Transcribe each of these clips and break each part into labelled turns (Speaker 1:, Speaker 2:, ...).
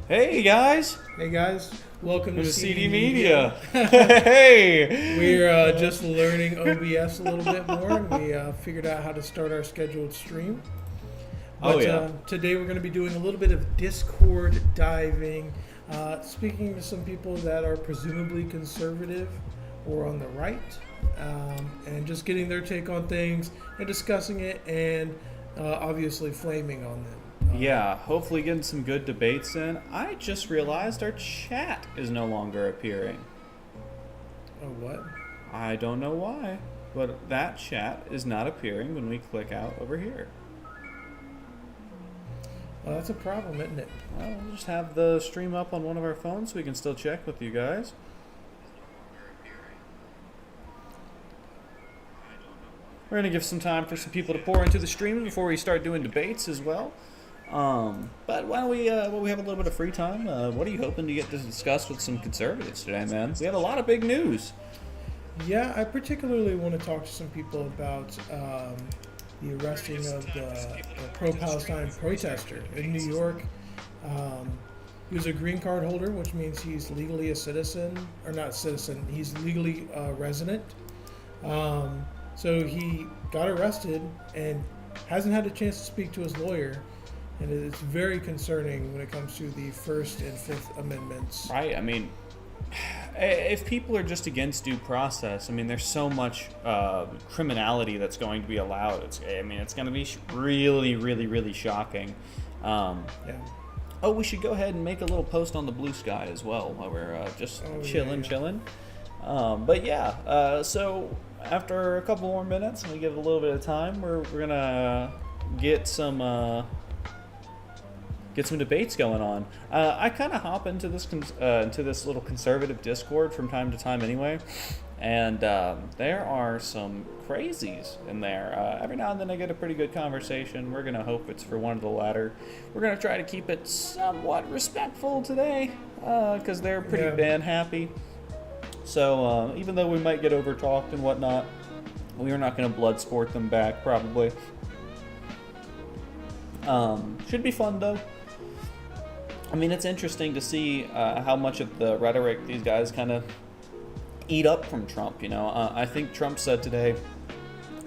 Speaker 1: Hey guys,
Speaker 2: Hey guys, welcome to
Speaker 1: CD
Speaker 2: CD
Speaker 1: Media.
Speaker 2: Media.
Speaker 1: Hey,
Speaker 2: We're just learning OBS a little bit more, and we figured out how to start our scheduled stream. But today we're going to be doing a little bit of Discord diving, speaking to some people that are presumably conservative or on the right, and just getting their take on things and discussing it, and obviously flaming on them.
Speaker 1: Yeah, hopefully getting some good debates in. I just realized our chat is no longer appearing.
Speaker 2: Oh, what?
Speaker 1: I don't know why, but that chat is not appearing when we click out over here.
Speaker 2: Well, that's a problem, isn't it?
Speaker 1: Well, we'll just have the stream up on one of our phones so we can still check with you guys. We're going to give some time for some people to pour into the stream before we start doing debates as well. But while we have a little bit of free time, what are you hoping to get to discuss with some conservatives today, man? We have a lot of big news.
Speaker 2: Yeah, I particularly want to talk to some people about the arresting of the pro-Palestine protester in New York. He was a green card holder, which means he's legally a citizen, or not citizen, he's legally resident. So he got arrested and hasn't had a chance to speak to his lawyer. And it's very concerning when it comes to the First and Fifth Amendments.
Speaker 1: Right. I mean, if people are just against due process, I mean, there's so much criminality that's going to be allowed. It's going to be really, really, really shocking. Yeah. Oh, we should go ahead and make a little post on the Blue Sky as well while we're just chilling. But yeah, so after a couple more minutes and we give a little bit of time, we're going to get some debates going on. I kind of hop into this little conservative Discord from time to time anyway, and there are some crazies in there. Every now and then I get a pretty good conversation. We're gonna hope it's for one of the latter. We're gonna try to keep it somewhat respectful today, because they're pretty band happy. So even though we might get over talked and whatnot, we are not gonna blood sport them back probably. Should be fun though. I mean, it's interesting to see how much of the rhetoric these guys kind of eat up from Trump, you know. I think Trump said today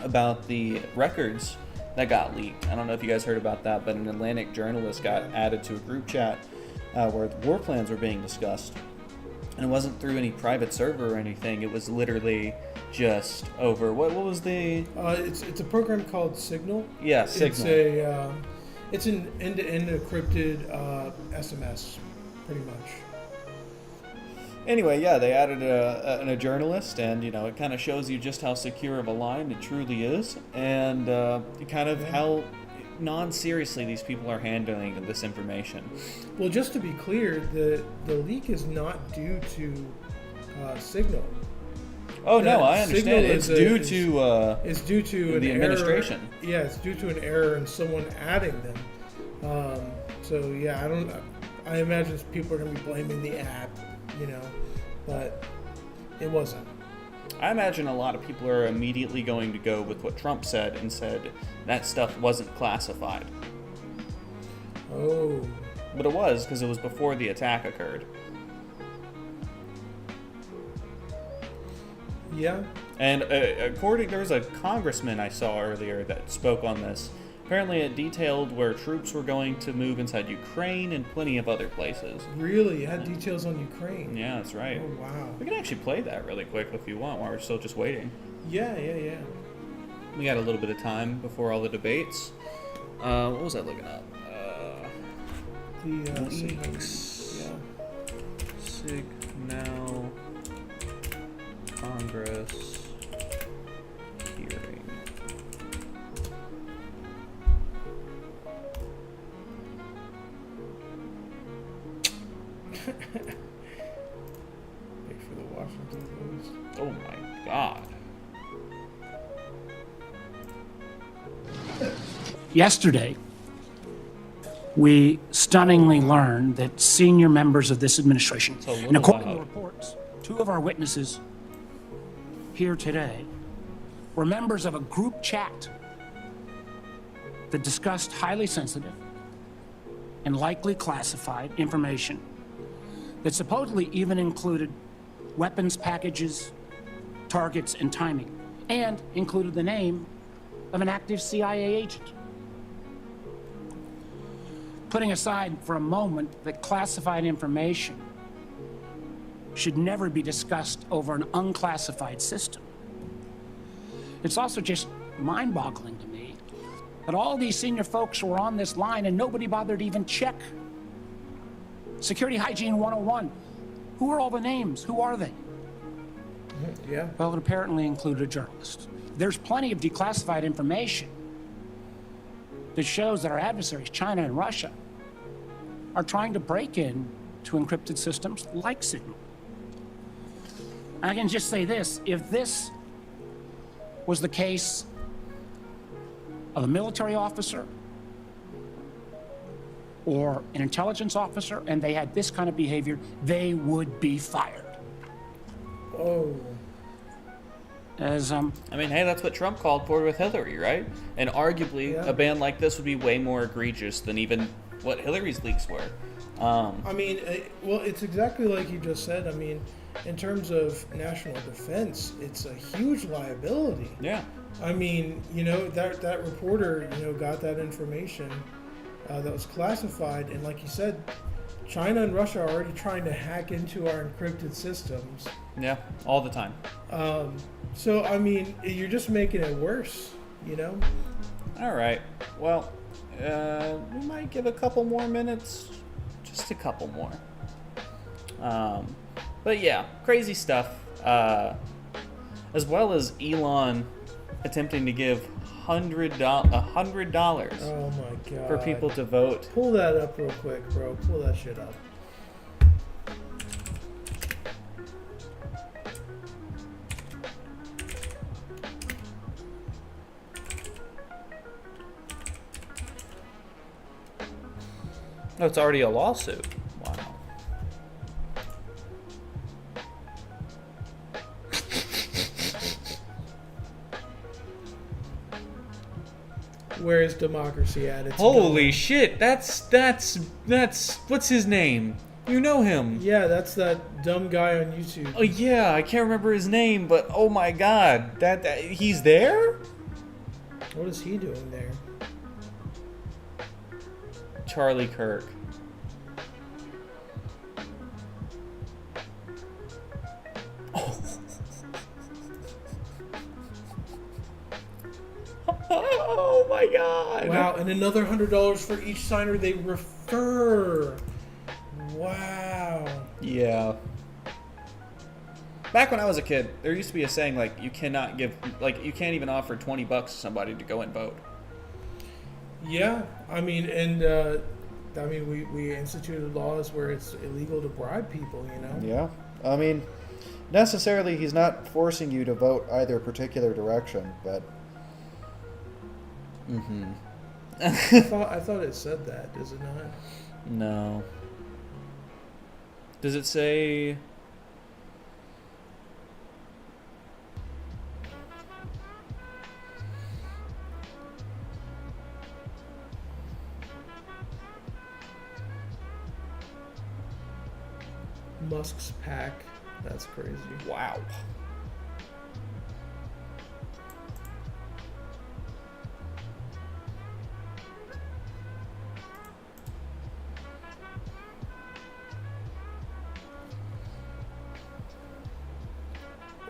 Speaker 1: about the records that got leaked. I don't know if you guys heard about that, but an Atlantic journalist got added to a group chat where the war plans were being discussed. And it wasn't through any private server or anything. It was literally just over, what was the...
Speaker 2: It's a program called Signal.
Speaker 1: Yeah, Signal.
Speaker 2: It's an end-to-end encrypted SMS, pretty much.
Speaker 1: Anyway, yeah, they added a journalist, and you know, it kind of shows you just how secure of a line it truly is, and kind of how non-seriously these people are handling this information.
Speaker 2: Well, just to be clear, the leak is not due to Signal.
Speaker 1: Oh no, I understand. It's due
Speaker 2: to
Speaker 1: the administration.
Speaker 2: Yeah, it's due to an error in someone adding them. So yeah, I imagine people are going to be blaming the app, you know, but it wasn't.
Speaker 1: I imagine a lot of people are immediately going to go with what Trump said and said that stuff wasn't classified.
Speaker 2: Oh.
Speaker 1: But it was, because it was before the attack occurred.
Speaker 2: Yeah.
Speaker 1: And there was a congressman I saw earlier that spoke on this. Apparently it detailed where troops were going to move inside Ukraine and plenty of other places.
Speaker 2: Really? It had details on Ukraine?
Speaker 1: Yeah, that's right.
Speaker 2: Oh, wow.
Speaker 1: We can actually play that really quick if you want while we're still just waiting.
Speaker 2: Yeah.
Speaker 1: We got a little bit of time before all the debates. What was I looking up?
Speaker 2: The
Speaker 1: leaks. Signal Congress hearing.
Speaker 2: Wait for the Washington Post.
Speaker 1: Oh my God.
Speaker 3: Yesterday, we stunningly learned that senior members of this administration, and according to reports, two of our witnesses here today were members of a group chat that discussed highly sensitive and likely classified information that supposedly even included weapons packages, targets, and timing, and included the name of an active CIA agent. Putting aside for a moment that classified information should never be discussed over an unclassified system, it's also just mind-boggling to me that all these senior folks were on this line and nobody bothered to even check. Security Hygiene 101. Who are all the names? Who are they?
Speaker 2: Yeah.
Speaker 3: Well, it apparently included a journalist. There's plenty of declassified information that shows that our adversaries, China and Russia, are trying to break in to encrypted systems like Signal. I can just say this, if this was the case of a military officer or an intelligence officer and they had this kind of behavior, they would be fired.
Speaker 2: Oh.
Speaker 1: I mean, hey, that's what Trump called for with Hillary, right? And arguably, a ban like this would be way more egregious than even what Hillary's leaks were.
Speaker 2: I mean, well, it's exactly like you just said. I mean, in terms of national defense, it's a huge liability.
Speaker 1: Yeah.
Speaker 2: I mean, you know, that reporter, you know, got that information that was classified, and like you said, China and Russia are already trying to hack into our encrypted systems.
Speaker 1: Yeah, all the time.
Speaker 2: So, I mean, you're just making it worse, you know?
Speaker 1: All right. Well, we might give a couple more minutes. Just a couple more. But yeah, crazy stuff. As well as Elon attempting to give $100
Speaker 2: Oh my God.
Speaker 1: for people to vote.
Speaker 2: Pull that up real quick, bro. Pull that shit up.
Speaker 1: Oh, it's already a lawsuit. Wow.
Speaker 2: Where is democracy at? It's
Speaker 1: Holy
Speaker 2: gone.
Speaker 1: shit! That's what's his name? You know him.
Speaker 2: Yeah, that's that dumb guy on YouTube.
Speaker 1: Oh yeah, I can't remember his name, but oh my god, that he's there?
Speaker 2: What is he doing there?
Speaker 1: Charlie Kirk. Oh my god.
Speaker 2: Wow, and another $100 for each signer they refer. Wow.
Speaker 1: Yeah. Back when I was a kid, there used to be a saying like you can't even offer $20 to somebody to go and vote.
Speaker 2: Yeah, I mean, and we instituted laws where it's illegal to bribe people, you know?
Speaker 4: Yeah. I mean, necessarily he's not forcing you to vote either particular direction, but...
Speaker 1: Mm-hmm.
Speaker 2: I thought it said that, does it not?
Speaker 1: No. Does it say...
Speaker 2: Musk's pack. That's crazy.
Speaker 1: Wow.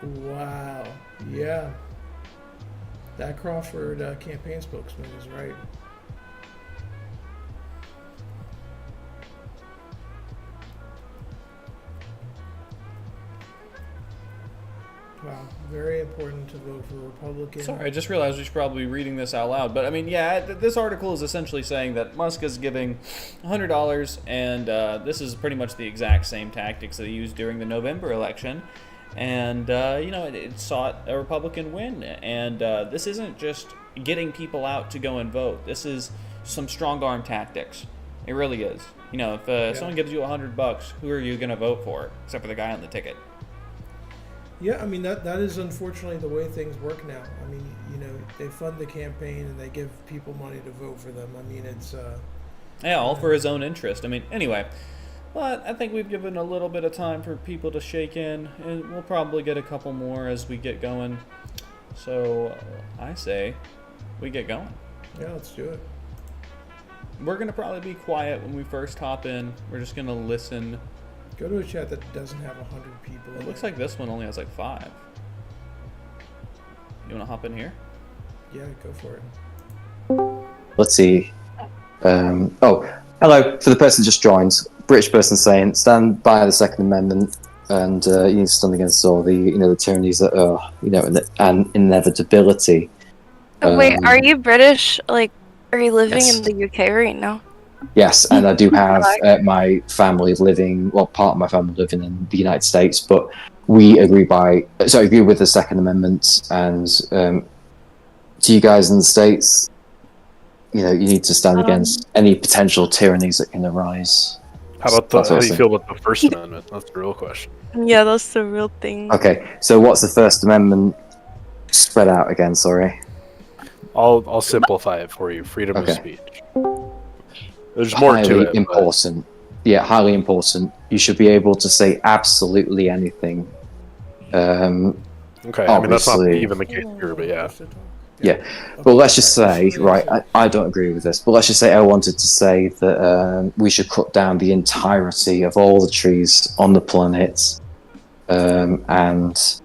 Speaker 2: Wow. Yeah. That Crawford campaign spokesman is right. Wow. Very important to vote for Republican.
Speaker 1: Sorry, I just realized we should probably be reading this out loud. But I mean, yeah, this article is essentially saying that Musk is giving $100, and this is pretty much the exact same tactics that he used during the November election. And, it sought a Republican win. And this isn't just getting people out to go and vote. This is some strong arm tactics. It really is. You know, if someone gives you $100, who are you going to vote for? Except for the guy on the ticket.
Speaker 2: Yeah, I mean, that is unfortunately the way things work now. I mean, they fund the campaign and they give people money to vote for them. I mean, it's
Speaker 1: Yeah, all for his own interest. I mean, anyway. But I think we've given a little bit of time for people to shake in, and we'll probably get a couple more as we get going. So I say we get going.
Speaker 2: Yeah, let's do it.
Speaker 1: We're going to probably be quiet when we first hop in. We're just going to listen.
Speaker 2: Go to a chat that doesn't have 100 people.
Speaker 1: It looks like this one only has like 5. You want to hop in here?
Speaker 2: Yeah, go for it.
Speaker 5: Let's see. Hello. For the person just joined, British person saying, stand by the Second Amendment and you need to stand against all the, the tyrannies that are, and inevitability.
Speaker 6: Wait, are you British? Like, are you living
Speaker 5: Yes.
Speaker 6: in the UK right now?
Speaker 5: Yes, and I do have my family part of my family living in the United States, but we agree with the Second Amendment, and to you guys in the States, you need to stand against any potential tyrannies that can arise.
Speaker 7: How do you feel about the First Amendment? That's the real question.
Speaker 6: Yeah, that's the real thing.
Speaker 5: Okay, so what's the First Amendment spread out again? Sorry.
Speaker 7: I'll simplify it for you. Freedom of
Speaker 5: Okay.
Speaker 7: speech. There's more to it.
Speaker 5: Important. Yeah, highly important. You should be able to say absolutely anything.
Speaker 7: Okay, I mean that's not
Speaker 5: obviously-
Speaker 7: even the case here, but yeah.
Speaker 5: Yeah, but let's just say, right, I don't agree with this, but let's just say I wanted to say that we should cut down the entirety of all the trees on the planet and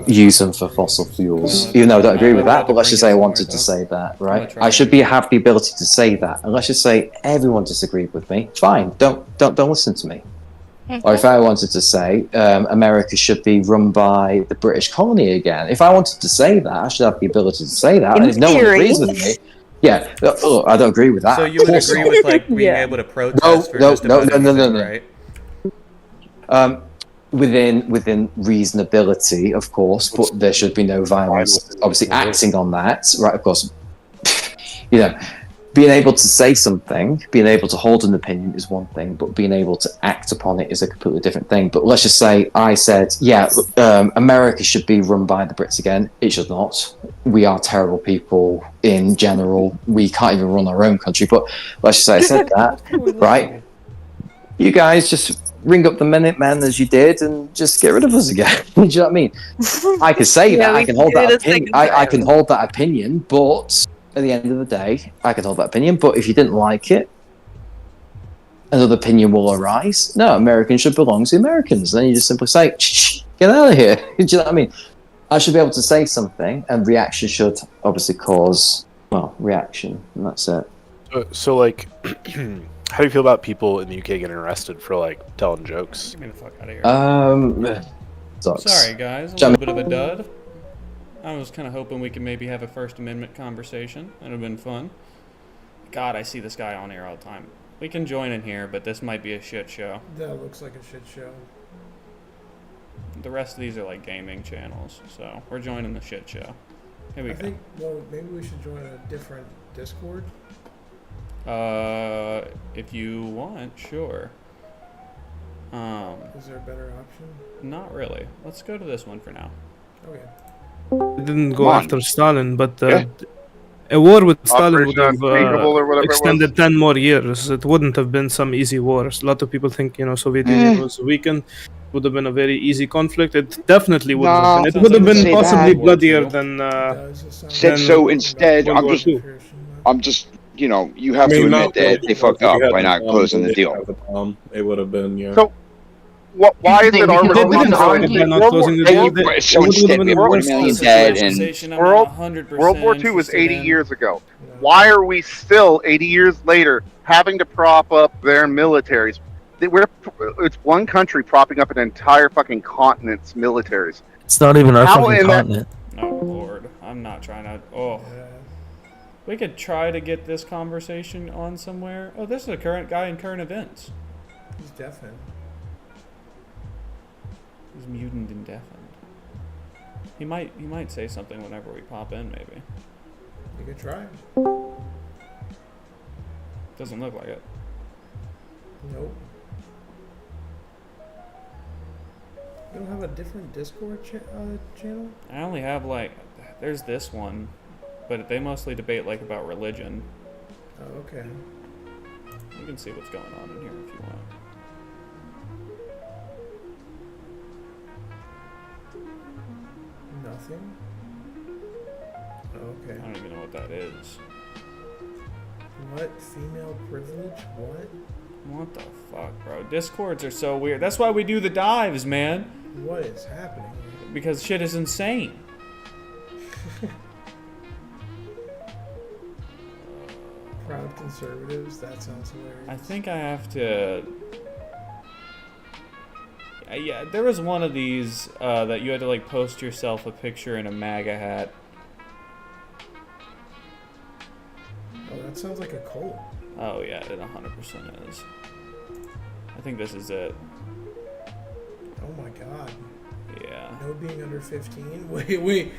Speaker 5: use them for fossil fuels. Even though I don't agree with that, but let's just say I wanted to say that, right? I should have the ability to say that, and let's just say everyone disagreed with me. Fine, don't listen to me. Or if I wanted to say America should be run by the British colony again, if I wanted to say that, I should have the ability to say that. And if no one agrees with me, I don't agree with that.
Speaker 1: So you would agree with like being able to protest for just about anything, right?
Speaker 5: Within reasonability, of course, but there should be no violence. Obviously, acting on that, right? Of course, being able to say something, being able to hold an opinion is one thing, but being able to act upon it is a completely different thing. But let's just say I said, America should be run by the Brits again. It should not. We are terrible people in general. We can't even run our own country. But let's just say I said that, right? You guys just ring up the Minutemen as you did and just get rid of us again. Do you know what I mean? I can say that. I can hold that opinion. I can hold that opinion, but at the end of the day, I can hold that opinion. But if you didn't like it, another opinion will arise. No, Americans should belong to Americans. Then you just simply say, shh, get out of here. Do you know what I mean? I should be able to say something, and reaction should obviously cause, reaction, and that's it.
Speaker 7: So like, how do you feel about people in the UK getting arrested for like telling jokes?
Speaker 1: Get me the fuck out of here.
Speaker 5: Sucks.
Speaker 1: Sorry, guys. A little bit of a dud. I was kind of hoping we could maybe have a First Amendment conversation. That would have been fun. God, I see this guy on here all the time. We can join in here, but this might be a shit show.
Speaker 2: That looks like a shit show.
Speaker 1: The rest of these are like gaming channels, so we're joining the shit show. Here we
Speaker 2: I
Speaker 1: go.
Speaker 2: think, maybe we should join a different Discord.
Speaker 1: If you want, sure.
Speaker 2: Is there a better option?
Speaker 1: Not really. Let's go to this one for now.
Speaker 2: Okay.
Speaker 8: It didn't go after Stalin, but a war with Stalin would have extended 10 more years. It wouldn't have been some easy wars. A lot of people think, Soviet Union was weakened. Would have been a very easy conflict. It definitely would have been. It would have been possibly bloodier than.
Speaker 9: So instead, I'm just, you have to admit that they fucked up by not closing the deal.
Speaker 10: It would have been, yeah.
Speaker 9: So, why is it our
Speaker 8: So
Speaker 9: instead, we have 40 million dead, and
Speaker 11: World War II was 80 years ago. Why are we still 80 years later having to prop up their militaries? It's one country propping up an entire fucking continent's militaries.
Speaker 12: It's not even our fucking continent.
Speaker 1: Oh lord, I'm not trying to. We could try to get this conversation on somewhere. Oh, this is a current guy in current events.
Speaker 2: He's deafened.
Speaker 1: He's mutant and deafened. He might say something whenever we pop in, maybe.
Speaker 2: You could try.
Speaker 1: Doesn't look like it.
Speaker 2: Nope. You don't have a different Discord channel?
Speaker 1: I only have there's this one, but they mostly debate about religion.
Speaker 2: Oh, okay.
Speaker 1: You can see what's going on in here if you want.
Speaker 2: Nothing. Okay.
Speaker 1: I don't even know what that is.
Speaker 2: What? Female privilege? What?
Speaker 1: What the fuck, bro? Discords are so weird. That's why we do the dives, man.
Speaker 2: What is happening?
Speaker 1: Because shit is insane.
Speaker 2: Proud conservatives? That sounds hilarious.
Speaker 1: I think I have to... Yeah, there was one of these that you had to like post yourself a picture in a MAGA hat.
Speaker 2: Oh, that sounds like a cult.
Speaker 1: Oh yeah, it 100% is. I think this is it.
Speaker 2: Oh my god.
Speaker 1: Yeah.
Speaker 2: No being under 15? Wait.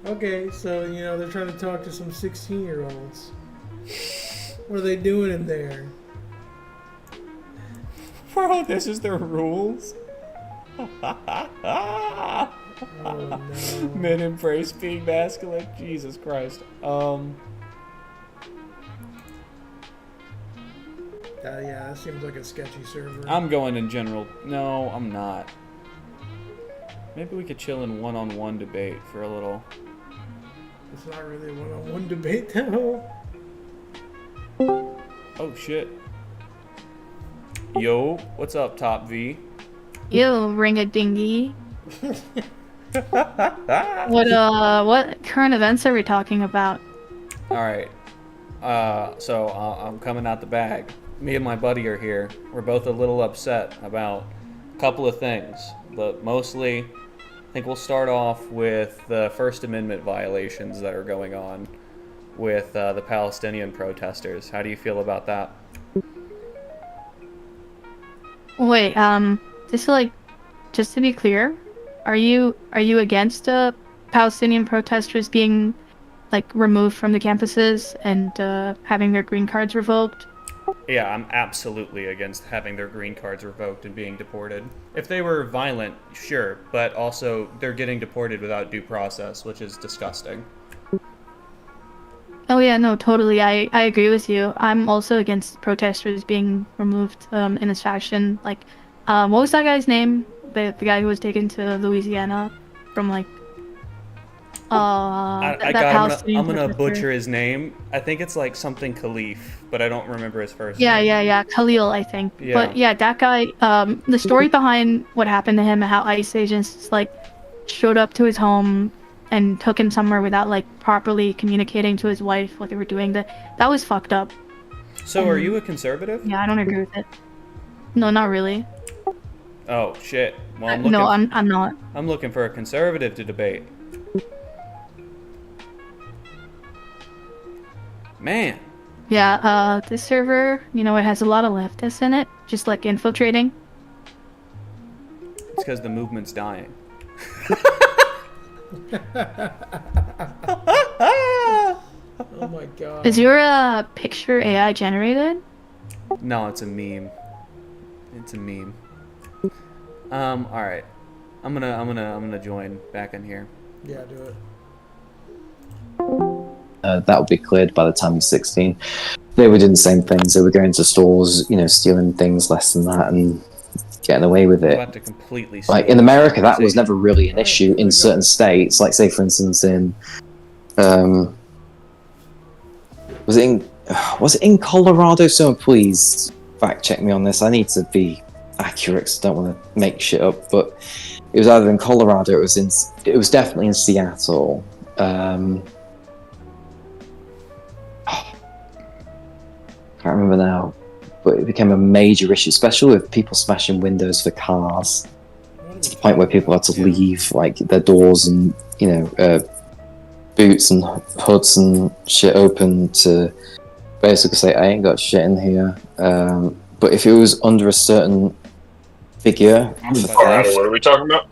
Speaker 2: Okay, so, you know, they're trying to talk to some 16-year-olds. What are they doing in there?
Speaker 1: Bro, this is their rules?
Speaker 2: Oh, no.
Speaker 1: Men embrace being masculine? Jesus Christ.
Speaker 2: Yeah, that seems like a sketchy server.
Speaker 1: I'm going in general. No, I'm not. Maybe we could chill in one-on-one debate for a little.
Speaker 2: It's not really a one-on-one debate, though.
Speaker 1: Oh, shit. Yo, what's up, Top V?
Speaker 13: Yo, ring-a-dingy. What current events are we talking about?
Speaker 1: Alright. So I'm coming out the bag. Me and my buddy are here. We're both a little upset about a couple of things, but mostly I think we'll start off with the First Amendment violations that are going on with the Palestinian protesters. How do you feel about that?
Speaker 13: Wait, just to be clear, are you against Palestinian protesters being like removed from the campuses and having their green cards revoked?
Speaker 1: Yeah, I'm absolutely against having their green cards revoked and being deported. If they were violent, sure, but also they're getting deported without due process, which is disgusting.
Speaker 13: Oh yeah, no, totally. I agree with you. I'm also against protesters being removed in this fashion. Like, what was that guy's name? The guy who was taken to Louisiana from like I'm gonna butcher
Speaker 1: his name. I think it's like something Khalif, but I don't remember his first
Speaker 13: name.
Speaker 1: Yeah,
Speaker 13: Khalil, I think.
Speaker 1: Yeah.
Speaker 13: But yeah, that guy, the story behind what happened to him and how ICE agents like showed up to his home and took him somewhere without like properly communicating to his wife what they were doing, that was fucked up.
Speaker 1: So are you a conservative?
Speaker 13: Yeah, I don't agree with it. No, not really.
Speaker 1: Oh shit. Well, I'm
Speaker 13: not.
Speaker 1: I'm looking for a conservative to debate. Man.
Speaker 13: Yeah, this server, you know, it has a lot of leftists in it, just like infiltrating.
Speaker 1: It's because the movement's dying.
Speaker 2: Oh my god.
Speaker 13: Is your picture AI generated?
Speaker 1: No, it's a meme. It's a meme. Alright. I'm gonna join back in here.
Speaker 2: Yeah, do it.
Speaker 5: That would be cleared by the time he's 16. They were doing the same things. They were going to stores, you know, stealing things less than that and getting away with it.
Speaker 1: About to completely
Speaker 5: like in America, that was never really an issue. In certain states, like say for instance in, was it in Colorado? Someone please fact check me on this. I need to be accurate because I don't want to make shit up. But it was either in Colorado. It was definitely in Seattle. I can't remember now, but it became a major issue, especially with people smashing windows for cars, to the point where people had to leave like their doors and, you know, boots and hoods and shit open to basically say, I ain't got shit in here. But if it was under a certain figure,
Speaker 14: what are we talking about?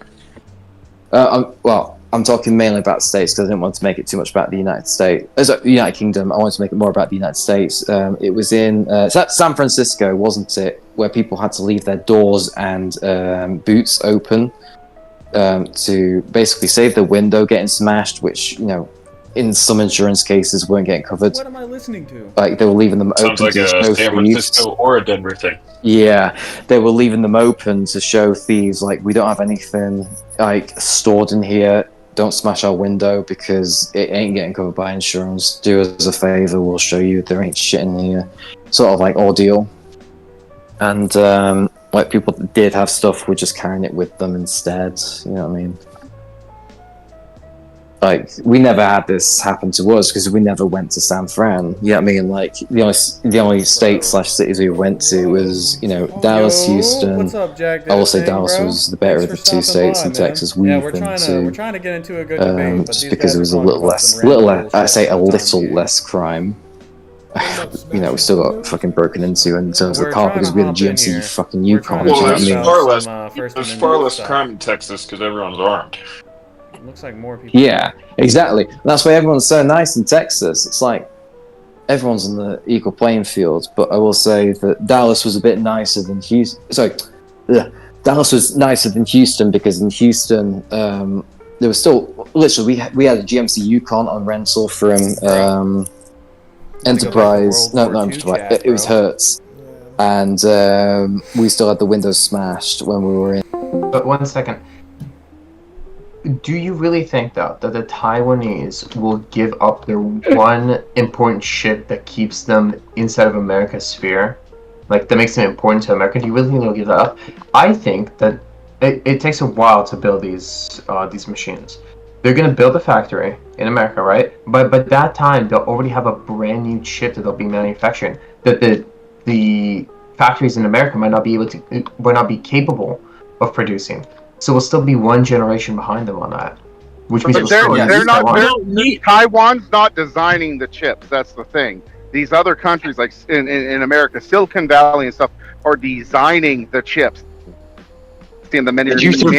Speaker 5: I'm talking mainly about the States because I didn't want to make it too much about the United States. United Kingdom. I wanted to make it more about the United States. It was in San Francisco, wasn't it? Where people had to leave their doors and boots open to basically save the window getting smashed, which, you know, in some insurance cases weren't getting covered.
Speaker 1: What am I listening to?
Speaker 5: Like they were leaving them
Speaker 14: Sounds
Speaker 5: open
Speaker 14: like
Speaker 5: to
Speaker 14: a
Speaker 5: show
Speaker 14: San
Speaker 5: thieves.
Speaker 14: Francisco or a Denver thing.
Speaker 5: Yeah, they were leaving them open to show thieves, like, we don't have anything like stored in here. Don't smash our window because it ain't getting covered by insurance. Do us a favor, we'll show you there ain't shit in here. Sort of like ordeal. And like people that did have stuff were just carrying it with them instead. You know what I mean? Like, we never had this happen to us because we never went to San Fran. You know what I mean? Like, the only state/cities we went to was, you know, Dallas, Houston.
Speaker 1: What's up, Jack?
Speaker 5: I will say
Speaker 1: Thing,
Speaker 5: Dallas
Speaker 1: bro?
Speaker 5: was the better
Speaker 1: Thanks
Speaker 5: of the
Speaker 1: for
Speaker 5: two
Speaker 1: stopping
Speaker 5: states
Speaker 1: by,
Speaker 5: in
Speaker 1: man.
Speaker 5: Texas
Speaker 1: Yeah,
Speaker 5: we've
Speaker 1: we're
Speaker 5: been
Speaker 1: trying to get into a good
Speaker 5: to.
Speaker 1: debate, but
Speaker 5: Just
Speaker 1: these
Speaker 5: because
Speaker 1: guys
Speaker 5: it was
Speaker 1: are
Speaker 5: a little
Speaker 1: talking about
Speaker 5: less,
Speaker 1: some
Speaker 5: I say a
Speaker 1: random
Speaker 5: little
Speaker 1: bullshit
Speaker 5: less crime. You know, we still got fucking broken into in terms of the car because we had a GMC fucking Yukon.
Speaker 14: Well,
Speaker 5: You know what I
Speaker 14: there's
Speaker 5: mean?
Speaker 14: far less crime in Texas because everyone's armed.
Speaker 1: Looks like more people.
Speaker 5: Yeah, exactly. That's why everyone's so nice in Texas. It's like everyone's on the equal playing field. But I will say that Dallas was a bit nicer than Houston. Sorry, Dallas was nicer than Houston because in Houston there was still literally we had a GMC Yukon on rental from Enterprise. No, not Enterprise. It was Hertz, and we still had the windows smashed when we were in.
Speaker 15: But 1 second. Do you really think, though, that the Taiwanese will give up their one important ship that keeps them inside of America's sphere? Like, that makes them important to America? Do you really think they'll give that up? I think that it takes a while to build these machines. They're going to build a factory in America, right? But by that time, they'll already have a brand new chip that they'll be manufacturing. That the factories in America might not be capable of producing. So we'll still be one generation behind them on that. Which means
Speaker 11: Taiwan's not designing the chips. That's the thing. These other countries, like in America, Silicon Valley and stuff, are designing the chips. In the many
Speaker 9: Do you think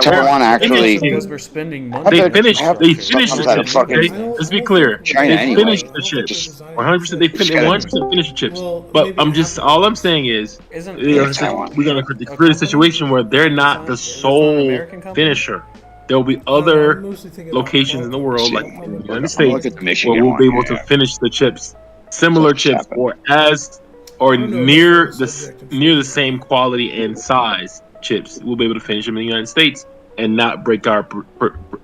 Speaker 9: Taiwan actually?
Speaker 1: Because we're spending money.
Speaker 16: They finished the chips. Okay? Let's be clear.
Speaker 9: China
Speaker 16: they finished the chips. 100%. They 100% finished the chips. But all I'm saying is, we're gonna create a situation where they're not the sole finisher. There will be other locations in the world, like in the United States, where we'll be able to finish the chips, similar chips, or near the same quality and size chips. We'll be able to finish them in the United States and not break our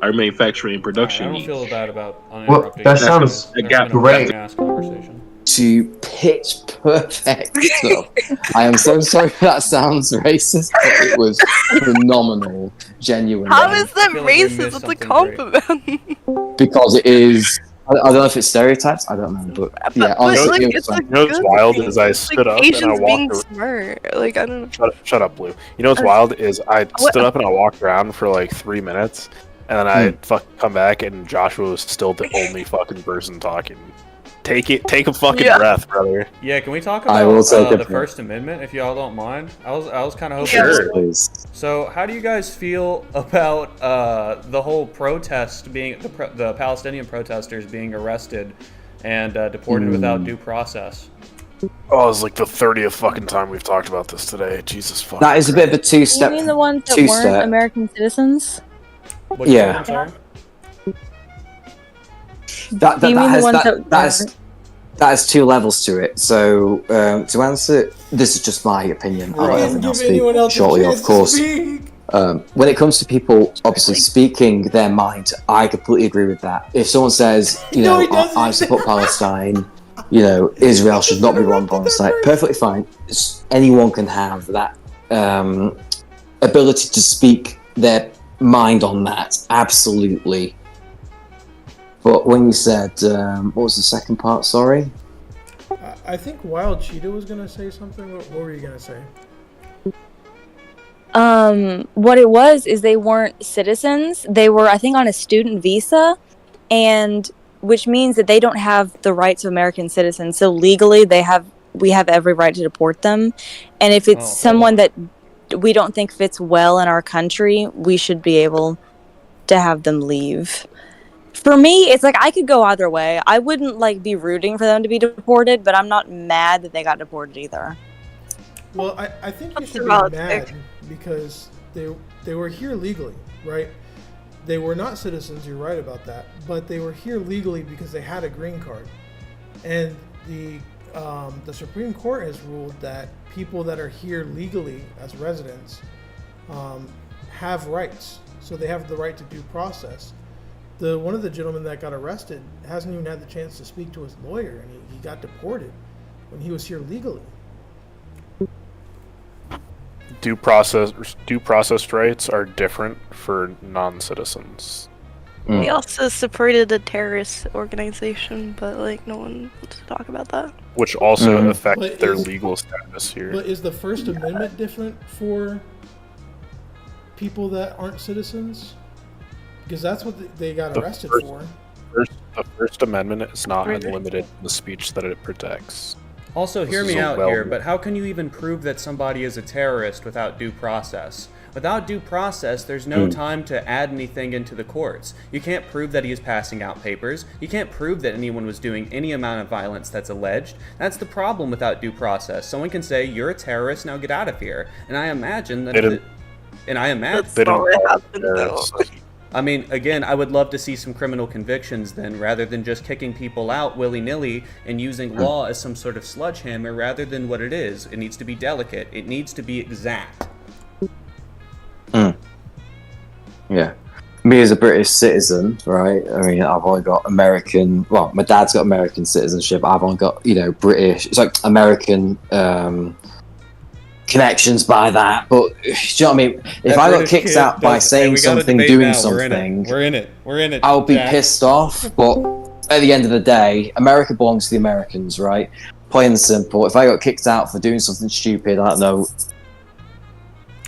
Speaker 16: manufacturing and production needs.
Speaker 1: I don't feel bad about
Speaker 15: uninterrupted. Well, that sounds great.
Speaker 5: To pitch perfect stuff. I am so sorry if that sounds racist, but it was phenomenal, genuine.
Speaker 6: How is that racist? It's a compliment.
Speaker 5: Because it is. I don't know if it's stereotypes. I don't know, but yeah, honestly,
Speaker 7: you know what's wild is I stood up and I walked
Speaker 6: being smart. Like, I don't know.
Speaker 7: Shut up, Blue. You know what's wild is I stood up and I walked around for like 3 minutes, and then I come back and Joshua was still the only fucking person talking. Take a fucking breath, brother.
Speaker 1: Yeah, can we talk about the First Amendment, if y'all don't mind? I was kind of hoping.
Speaker 5: Sure, please.
Speaker 1: So, how do you guys feel about the whole protest being the Palestinian protesters being arrested and deported without due process?
Speaker 7: Oh, it's like the 30th fucking time we've talked about this today. Jesus fuck.
Speaker 5: That is a bit of a two-step.
Speaker 17: You mean the ones that weren't American citizens?
Speaker 5: Yeah. That has two levels to it. So to answer, this is just my opinion. I'll speak shortly, of course. When it comes to people obviously speaking their mind, I completely agree with that. If someone says, I support Palestine, Israel should not be run by Palestine, perfectly fine. Anyone can have that ability to speak their mind on that, absolutely. But when you said, what was the second part? Sorry.
Speaker 2: I think Wild Cheetah was gonna say something. What were you gonna say?
Speaker 17: What it was is they weren't citizens. They were, I think, on a student visa, and which means that they don't have the rights of American citizens. So legally, we have every right to deport them. And if it's someone that we don't think fits well in our country, we should be able to have them leave. For me, it's like I could go either way. I wouldn't be rooting for them to be deported, but I'm not mad that they got deported either.
Speaker 2: Well, I think you should be mad because they were here legally, right? they were not citizens. You're right about that, but they were here legally because they had a green card, and the Supreme Court has ruled that people that are here legally as residents have rights. So they have the right to due process. One of the gentlemen that got arrested hasn't even had the chance to speak to his lawyer, and he got deported when he was here legally.
Speaker 7: Due process rights are different for non-citizens.
Speaker 6: He also supported a terrorist organization, but like no one wants to talk about that.
Speaker 7: Which also affect their legal status here.
Speaker 2: But is the First Amendment different for people that aren't citizens? Because that's what they got arrested for.
Speaker 7: The First Amendment is not unlimited in the speech that it protects.
Speaker 1: Also, hear me out here, but how can you even prove that somebody is a terrorist without due process? Without due process, there's no time to add anything into the courts. You can't prove that he is passing out papers. You can't prove that anyone was doing any amount of violence that's alleged. That's the problem without due process. Someone can say, you're a terrorist, now get out of here. And I imagine that...
Speaker 6: That's not what happened, though.
Speaker 1: I mean, again, I would love to see some criminal convictions then, rather than just kicking people out willy-nilly and using law as some sort of sledgehammer rather than what it is. It needs to be delicate. It needs to be exact.
Speaker 5: Yeah. Me as a British citizen, right? I mean, I've only got American... Well, my dad's got American citizenship. I've only got, British... It's like American... connections by that, but do you know what I mean? If I got kicked out by saying something, doing something,
Speaker 1: we're in it.
Speaker 5: I'll be pissed off. But at the end of the day, America belongs to the Americans, right? Plain and simple. If I got kicked out for doing something stupid, I don't know.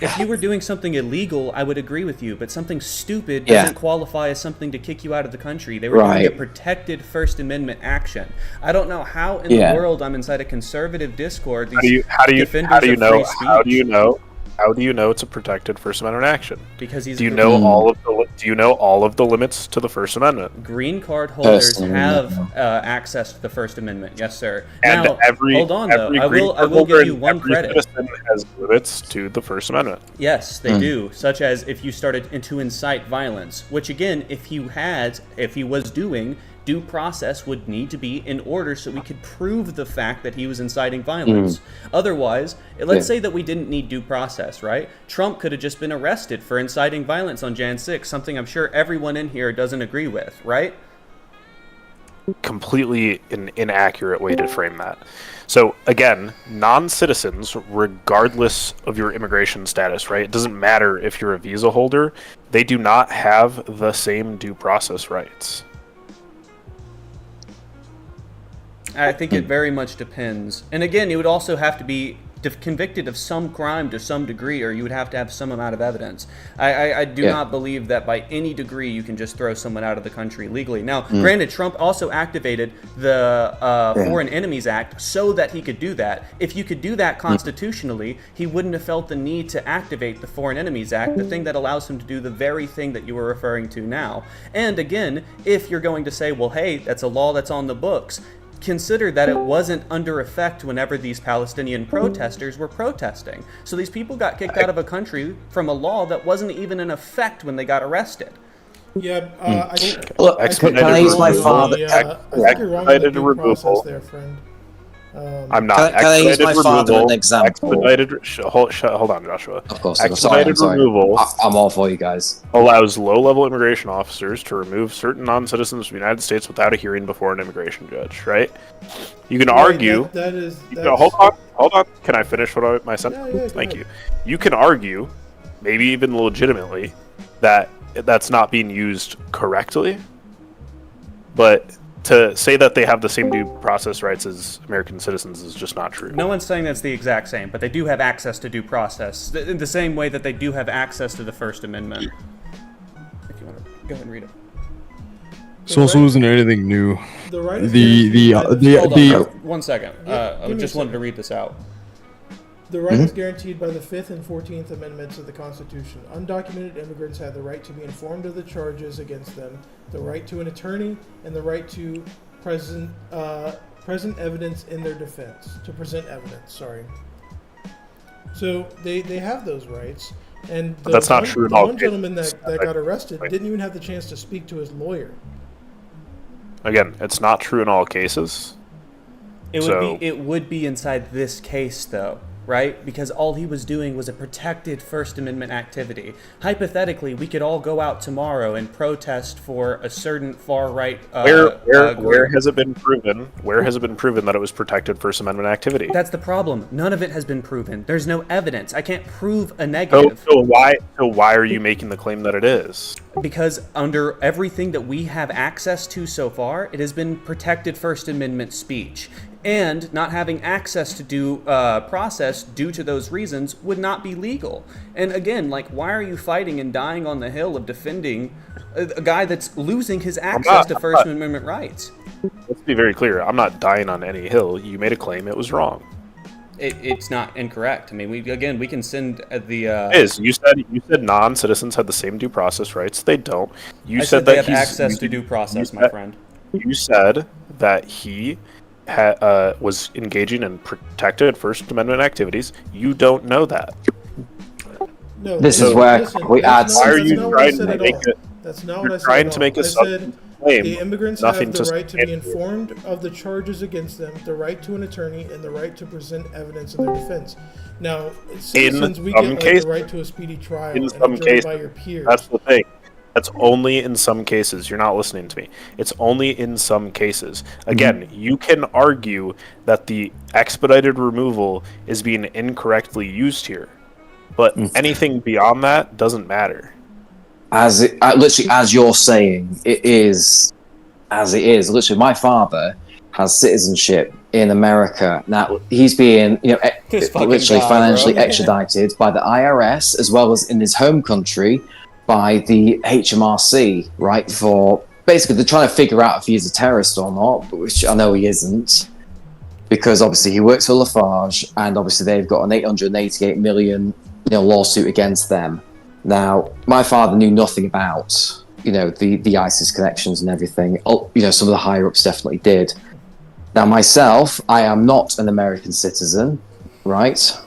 Speaker 1: If you were doing something illegal, I would agree with you, but something stupid doesn't qualify as something to kick you out of the country. They were doing a protected First Amendment action. I don't know how in the world I'm inside a conservative Discord.
Speaker 7: How do you know it's a protected First Amendment action?
Speaker 1: Because he's
Speaker 7: do you know all of the limits to the First Amendment?
Speaker 1: Green card holders have access to the First Amendment. Yes, sir.
Speaker 7: And
Speaker 1: now, hold on though. I will give you one credit.
Speaker 7: Every citizen has limits to the First Amendment.
Speaker 1: Yes, they do. Such as if you started to incite violence, which again, if he was doing, due process would need to be in order so we could prove the fact that he was inciting violence. Otherwise, let's say that we didn't need due process, right? Trump could have just been arrested for inciting violence on Jan 6, something I'm sure everyone in here doesn't agree with, right?
Speaker 7: Completely an inaccurate way to frame that. So again, non-citizens, regardless of your immigration status, right? It doesn't matter if you're a visa holder, they do not have the same due process rights.
Speaker 1: I think it very much depends. And again, you would also have to be convicted of some crime to some degree, or you would have to have some amount of evidence. I do not believe that by any degree you can just throw someone out of the country legally. Now, granted, Trump also activated the Foreign Enemies Act so that he could do that. If you could do that constitutionally, he wouldn't have felt the need to activate the Foreign Enemies Act, the thing that allows him to do the very thing that you were referring to now. And again, if you're going to say, well, hey, that's a law that's on the books, consider that it wasn't under effect whenever these Palestinian protesters were protesting. So these people got kicked out of a country from a law that wasn't even in effect when they got arrested.
Speaker 2: Yeah,
Speaker 5: can I use my father?
Speaker 7: Expedited removal.
Speaker 2: There, friend.
Speaker 7: I'm not.
Speaker 5: Can I use my father as an example?
Speaker 7: Hold on, Joshua.
Speaker 5: Of course.
Speaker 7: Expedited removal.
Speaker 5: I'm all for you guys.
Speaker 7: Allows low-level immigration officers to remove certain non-citizens from the United States without a hearing before an immigration judge. Right? You can argue. Hold on. Can I finish my sentence?
Speaker 2: Yeah,
Speaker 7: Thank you. You can argue, maybe even legitimately, that that's not being used correctly, but to say that they have the same due process rights as American citizens is just not true.
Speaker 1: No one's saying that's the exact same, but they do have access to due process in the same way that they do have access to the First Amendment. If you want to go ahead and read it.
Speaker 18: So also isn't anything new.
Speaker 1: One second. I just wanted to read this out.
Speaker 2: The right is guaranteed by the 5th and 14th Amendments of the Constitution. Undocumented immigrants have the right to be informed of the charges against them, the right to an attorney, and the right to present evidence in their defense. To present evidence, sorry. So they have those rights. And
Speaker 7: that's not true at all.
Speaker 2: The one gentleman that got arrested didn't even have the chance to speak to his lawyer.
Speaker 7: Again, it's not true in all cases.
Speaker 1: It would be inside this case, though, right? Because all he was doing was a protected First Amendment activity. Hypothetically, we could all go out tomorrow and protest for a certain far-right
Speaker 7: where has it been proven? Where has it been proven that it was protected First Amendment activity?
Speaker 1: That's the problem. None of it has been proven. There's no evidence. I can't prove a negative.
Speaker 7: So why are you making the claim that it is?
Speaker 1: Because under everything that we have access to so far, it has been protected First Amendment speech. And not having access to due process due to those reasons would not be legal. And again, like, why are you fighting and dying on the hill of defending a guy that's losing his access to First Amendment rights?
Speaker 7: Let's be very clear. I'm not dying on any hill. You made a claim. It was wrong.
Speaker 1: It's not incorrect. I mean, we can send the.
Speaker 7: It is. You said non-citizens had the same due process rights. They don't. You
Speaker 1: said
Speaker 7: that
Speaker 1: they have access to due process, my friend.
Speaker 7: You said that he was engaging in protected First Amendment activities. You don't know that.
Speaker 2: No,
Speaker 5: this is where we add.
Speaker 7: Why are you trying to make it?
Speaker 2: That's not what I said.
Speaker 7: Trying to make a claim.
Speaker 2: The immigrants have the right to be informed of the charges against them, the right to an attorney, and the right to present evidence in their defense. Now, citizens, we get the right to a speedy trial and a jury by your peers.
Speaker 7: That's the thing. That's only in some cases. You're not listening to me. It's only in some cases. Again, you can argue that the expedited removal is being incorrectly used here, but anything beyond that doesn't matter.
Speaker 5: Literally, as you're saying, it is as it is. Literally, my father has citizenship in America. Now, he's being, literally financially extradited by the IRS, as well as in his home country by the HMRC, right? For basically, they're trying to figure out if he is a terrorist or not, which I know he isn't, because obviously he works for Lafarge, and obviously they've got an $888 million, lawsuit against them. Now, my father knew nothing about, the ISIS connections and everything. Some of the higher ups definitely did. Now, myself, I am not an American citizen, right?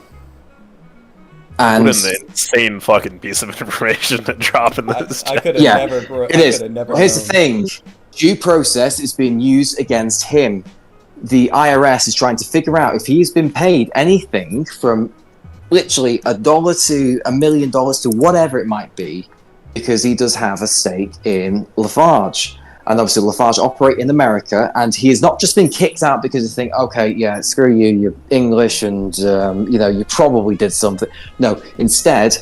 Speaker 5: And
Speaker 7: what an insane fucking piece of information to drop in this.
Speaker 1: I could have never.
Speaker 5: It is. Here's the thing: due process is being used against him. The IRS is trying to figure out if he's been paid anything from literally $1 to $1 million to whatever it might be, because he does have a stake in Lafarge. And obviously Lafarge operate in America, and he has not just been kicked out because you think, okay, yeah, screw you, you're English, and you probably did something. No, instead,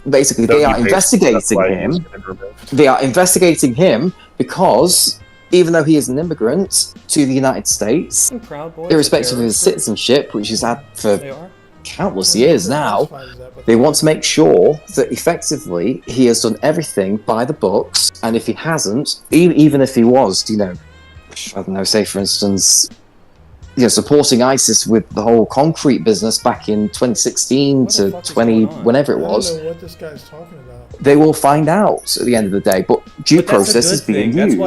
Speaker 5: basically they are investigating him. They are investigating him because even though he is an immigrant to the United States, irrespective of his citizenship, which he's had for countless years now, they want to make sure that effectively he has done everything by the books, and if he hasn't, even if he was, I don't know, say for instance, supporting ISIS with the whole concrete business back in 2016 to 20, whenever it was.
Speaker 2: I don't know what this guy's talking about.
Speaker 5: They will find out at the end of the day, but due process is being used.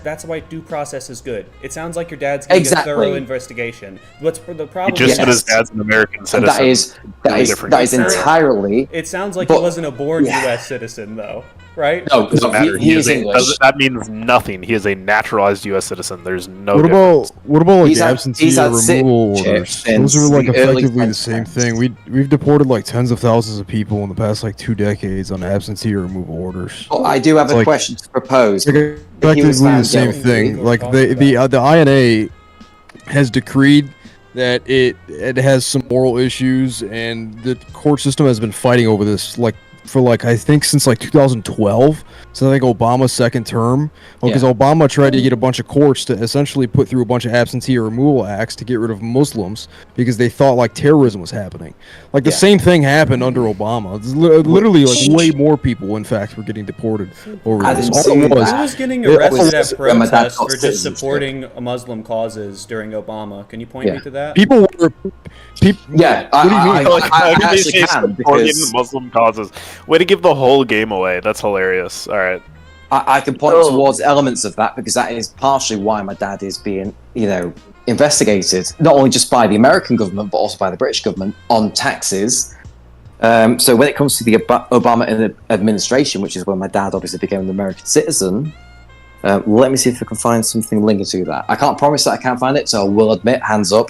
Speaker 1: That's why due process is good. It sounds like your dad's getting a thorough investigation. What's the problem?
Speaker 7: He just said his dad's an American citizen.
Speaker 5: That is entirely.
Speaker 1: It sounds like he wasn't a born U.S. citizen, though, right?
Speaker 7: No, it doesn't matter. That means nothing. He is a naturalized U.S. citizen. There's no.
Speaker 18: What about like absentee removal orders? Those are like effectively the same thing. We've deported like tens of thousands of people in the past like 2 decades on absentee removal orders.
Speaker 5: Well, I do have a question to propose.
Speaker 18: Effectively the same thing. Like the INA has decreed that it has some moral issues, and the court system has been fighting over this for I think since 2012. So I think Obama's second term, because Obama tried to get a bunch of courts to essentially put through a bunch of absentee removal acts to get rid of Muslims because they thought terrorism was happening. The same thing happened under Obama. Literally way more people, in fact, were getting deported over this.
Speaker 1: Who was getting arrested at protests for just supporting Muslim causes during Obama? Can you point me to that?
Speaker 18: People were.
Speaker 5: Yeah,
Speaker 7: what do you mean? I actually can, because Muslim causes. Way to give the whole game away. That's hilarious. All right.
Speaker 5: I can point towards elements of that because that is partially why my dad is being, investigated, not only just by the American government, but also by the British government on taxes. So when it comes to the Obama administration, which is when my dad obviously became an American citizen, let me see if I can find something linked to that. I can't promise that I can't find it, so I will admit, hands up,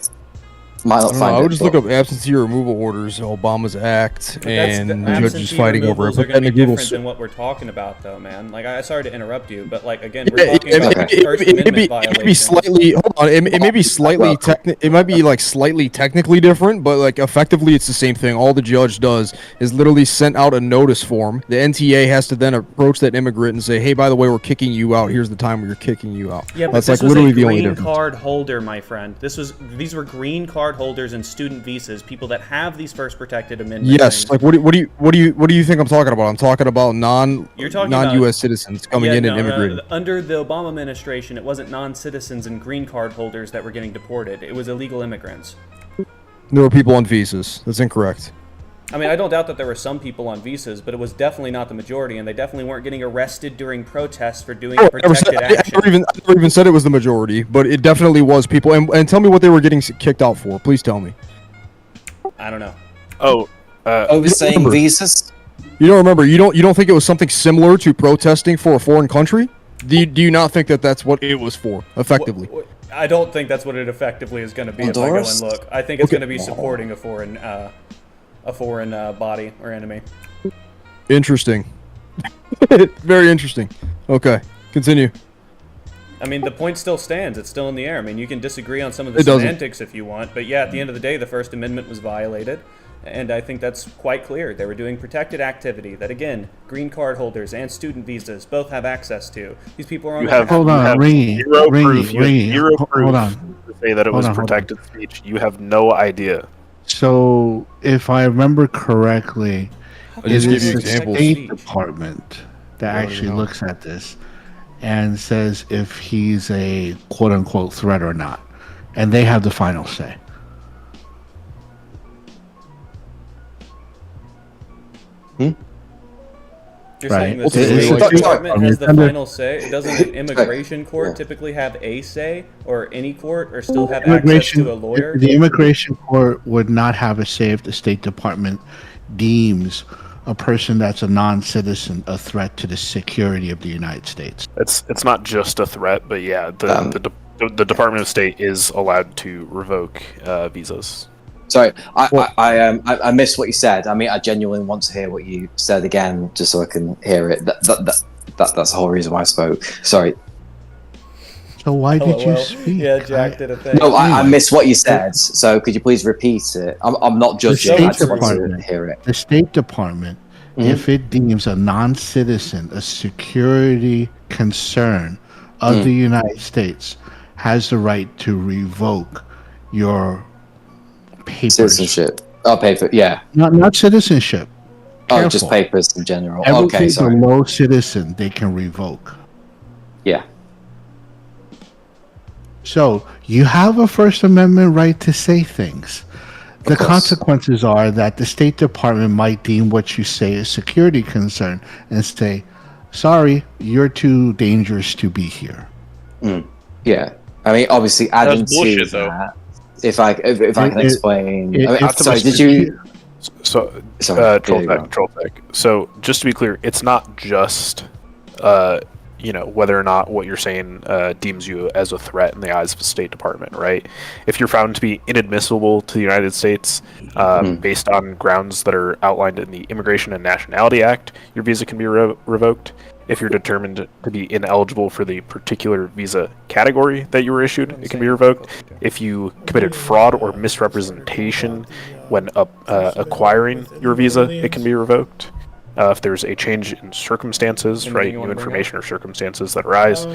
Speaker 5: might not find it.
Speaker 18: I would just look up absentee removal orders, Obama's Act, and judges fighting over it.
Speaker 1: Are going to be different than what we're talking about, though, man. Like, sorry to interrupt you, but like again, we're talking about First Amendment violations.
Speaker 18: It may be slightly. Hold on. It may be slightly It might be like slightly technically different, but like effectively, it's the same thing. All the judge does is literally send out a notice form. The NTA has to then approach that immigrant and say, "Hey, by the way, we're kicking you out. Here's the time we're kicking you out."
Speaker 1: Yeah, but
Speaker 18: that's
Speaker 1: this
Speaker 18: like
Speaker 1: was
Speaker 18: literally
Speaker 1: a
Speaker 18: the only
Speaker 1: green
Speaker 18: difference.
Speaker 1: card holder, my friend. These were green card holders and student visas, people that have these first protected amendment.
Speaker 18: Yes,
Speaker 1: things.
Speaker 18: like what do you think I'm talking about? I'm talking about non-U.S. citizens coming in and immigrating.
Speaker 1: Under the Obama administration, it wasn't non-citizens and green card holders that were getting deported. It was illegal immigrants.
Speaker 18: There were people on visas. That's incorrect.
Speaker 1: I mean, I don't doubt that there were some people on visas, but it was definitely not the majority, and they definitely weren't getting arrested during protests for doing protected action.
Speaker 18: I never even said it was the majority, but it definitely was people. And tell me what they were getting kicked out for. Please tell me.
Speaker 1: I don't know.
Speaker 5: Overstaying visas?
Speaker 18: You don't remember? You don't think it was something similar to protesting for a foreign country? Do you not think that that's what it was for, effectively?
Speaker 1: I don't think that's what it effectively is going to be if I go and look. I think it's going to be supporting a foreign body or enemy.
Speaker 18: Interesting. Very interesting. Okay, continue.
Speaker 1: I mean, the point still stands. It's still in the air. I mean, you can disagree on some of the semantics if you want, but yeah, at the end of the day, the First Amendment was violated, and I think that's quite clear. They were doing protected activity that, again, green card holders and student visas both have access to. These people are on
Speaker 19: hold on, Ringy.
Speaker 7: Hold on. To say that it was protected speech, you have no idea.
Speaker 19: So, if I remember correctly, it is the State Department that actually looks at this and says if he's a quote-unquote threat or not, and they have the final say.
Speaker 1: You're saying the State Department has the final say? Doesn't an immigration court typically have a say, or any court, or still have access to a lawyer?
Speaker 19: The immigration court would not have a say if the State Department deems a person that's a non-citizen a threat to the security of the United States.
Speaker 7: It's not just a threat, but yeah, the Department of State is allowed to revoke visas.
Speaker 5: Sorry, I missed what you said. I mean, I genuinely want to hear what you said again, just so I can hear it. That's the whole reason why I spoke. Sorry.
Speaker 19: So why did you speak?
Speaker 1: Yeah, Jack did a thing.
Speaker 5: No, I missed what you said. So could you please repeat it? I'm not judging. I just want to hear it.
Speaker 19: The State Department, if it deems a non-citizen a security concern of the United States, has the right to revoke your papers.
Speaker 5: Citizenship. Oh, paper. Yeah.
Speaker 19: Not citizenship.
Speaker 5: Oh, just papers in general.
Speaker 19: Everything
Speaker 5: Okay, sorry.
Speaker 19: below citizen, they can revoke.
Speaker 5: Yeah.
Speaker 19: So you have a First Amendment right to say things. The consequences are that the State Department might deem what you say a security concern and say, sorry, you're too dangerous to be here.
Speaker 5: Yeah. I mean, obviously, adding to that, if I can explain. Sorry, did you...
Speaker 7: Trolltech. So, just to be clear, it's not just, whether or not what you're saying deems you as a threat in the eyes of the State Department, right? If you're found to be inadmissible to the United States based on grounds that are outlined in the Immigration and Nationality Act, your visa can be revoked. If you're determined to be ineligible for the particular visa category that you were issued, it can be revoked. If you committed fraud or misrepresentation when acquiring your visa, it can be revoked. If there's a change in circumstances, right, new information or circumstances that arise,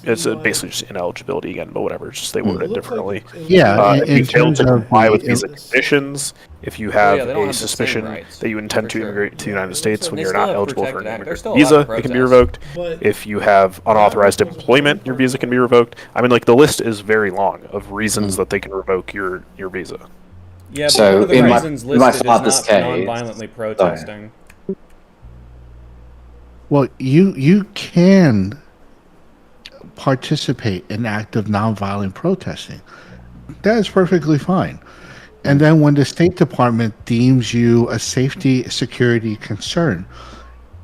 Speaker 7: it's basically just ineligibility again, but whatever, it's just they word it differently.
Speaker 19: Yeah,
Speaker 7: if you fail to comply with visa conditions, if you have a suspicion that you intend to immigrate to the United States when you're not eligible for an immigrant visa, it can be revoked. If you have unauthorized employment, your visa can be revoked. I mean, like, the list is very long of reasons that they can revoke your visa.
Speaker 1: Yeah, but one of the reasons listed is not non-violently protesting.
Speaker 19: Well, you can participate in active non-violent protesting. That is perfectly fine. And then when the State Department deems you a security concern,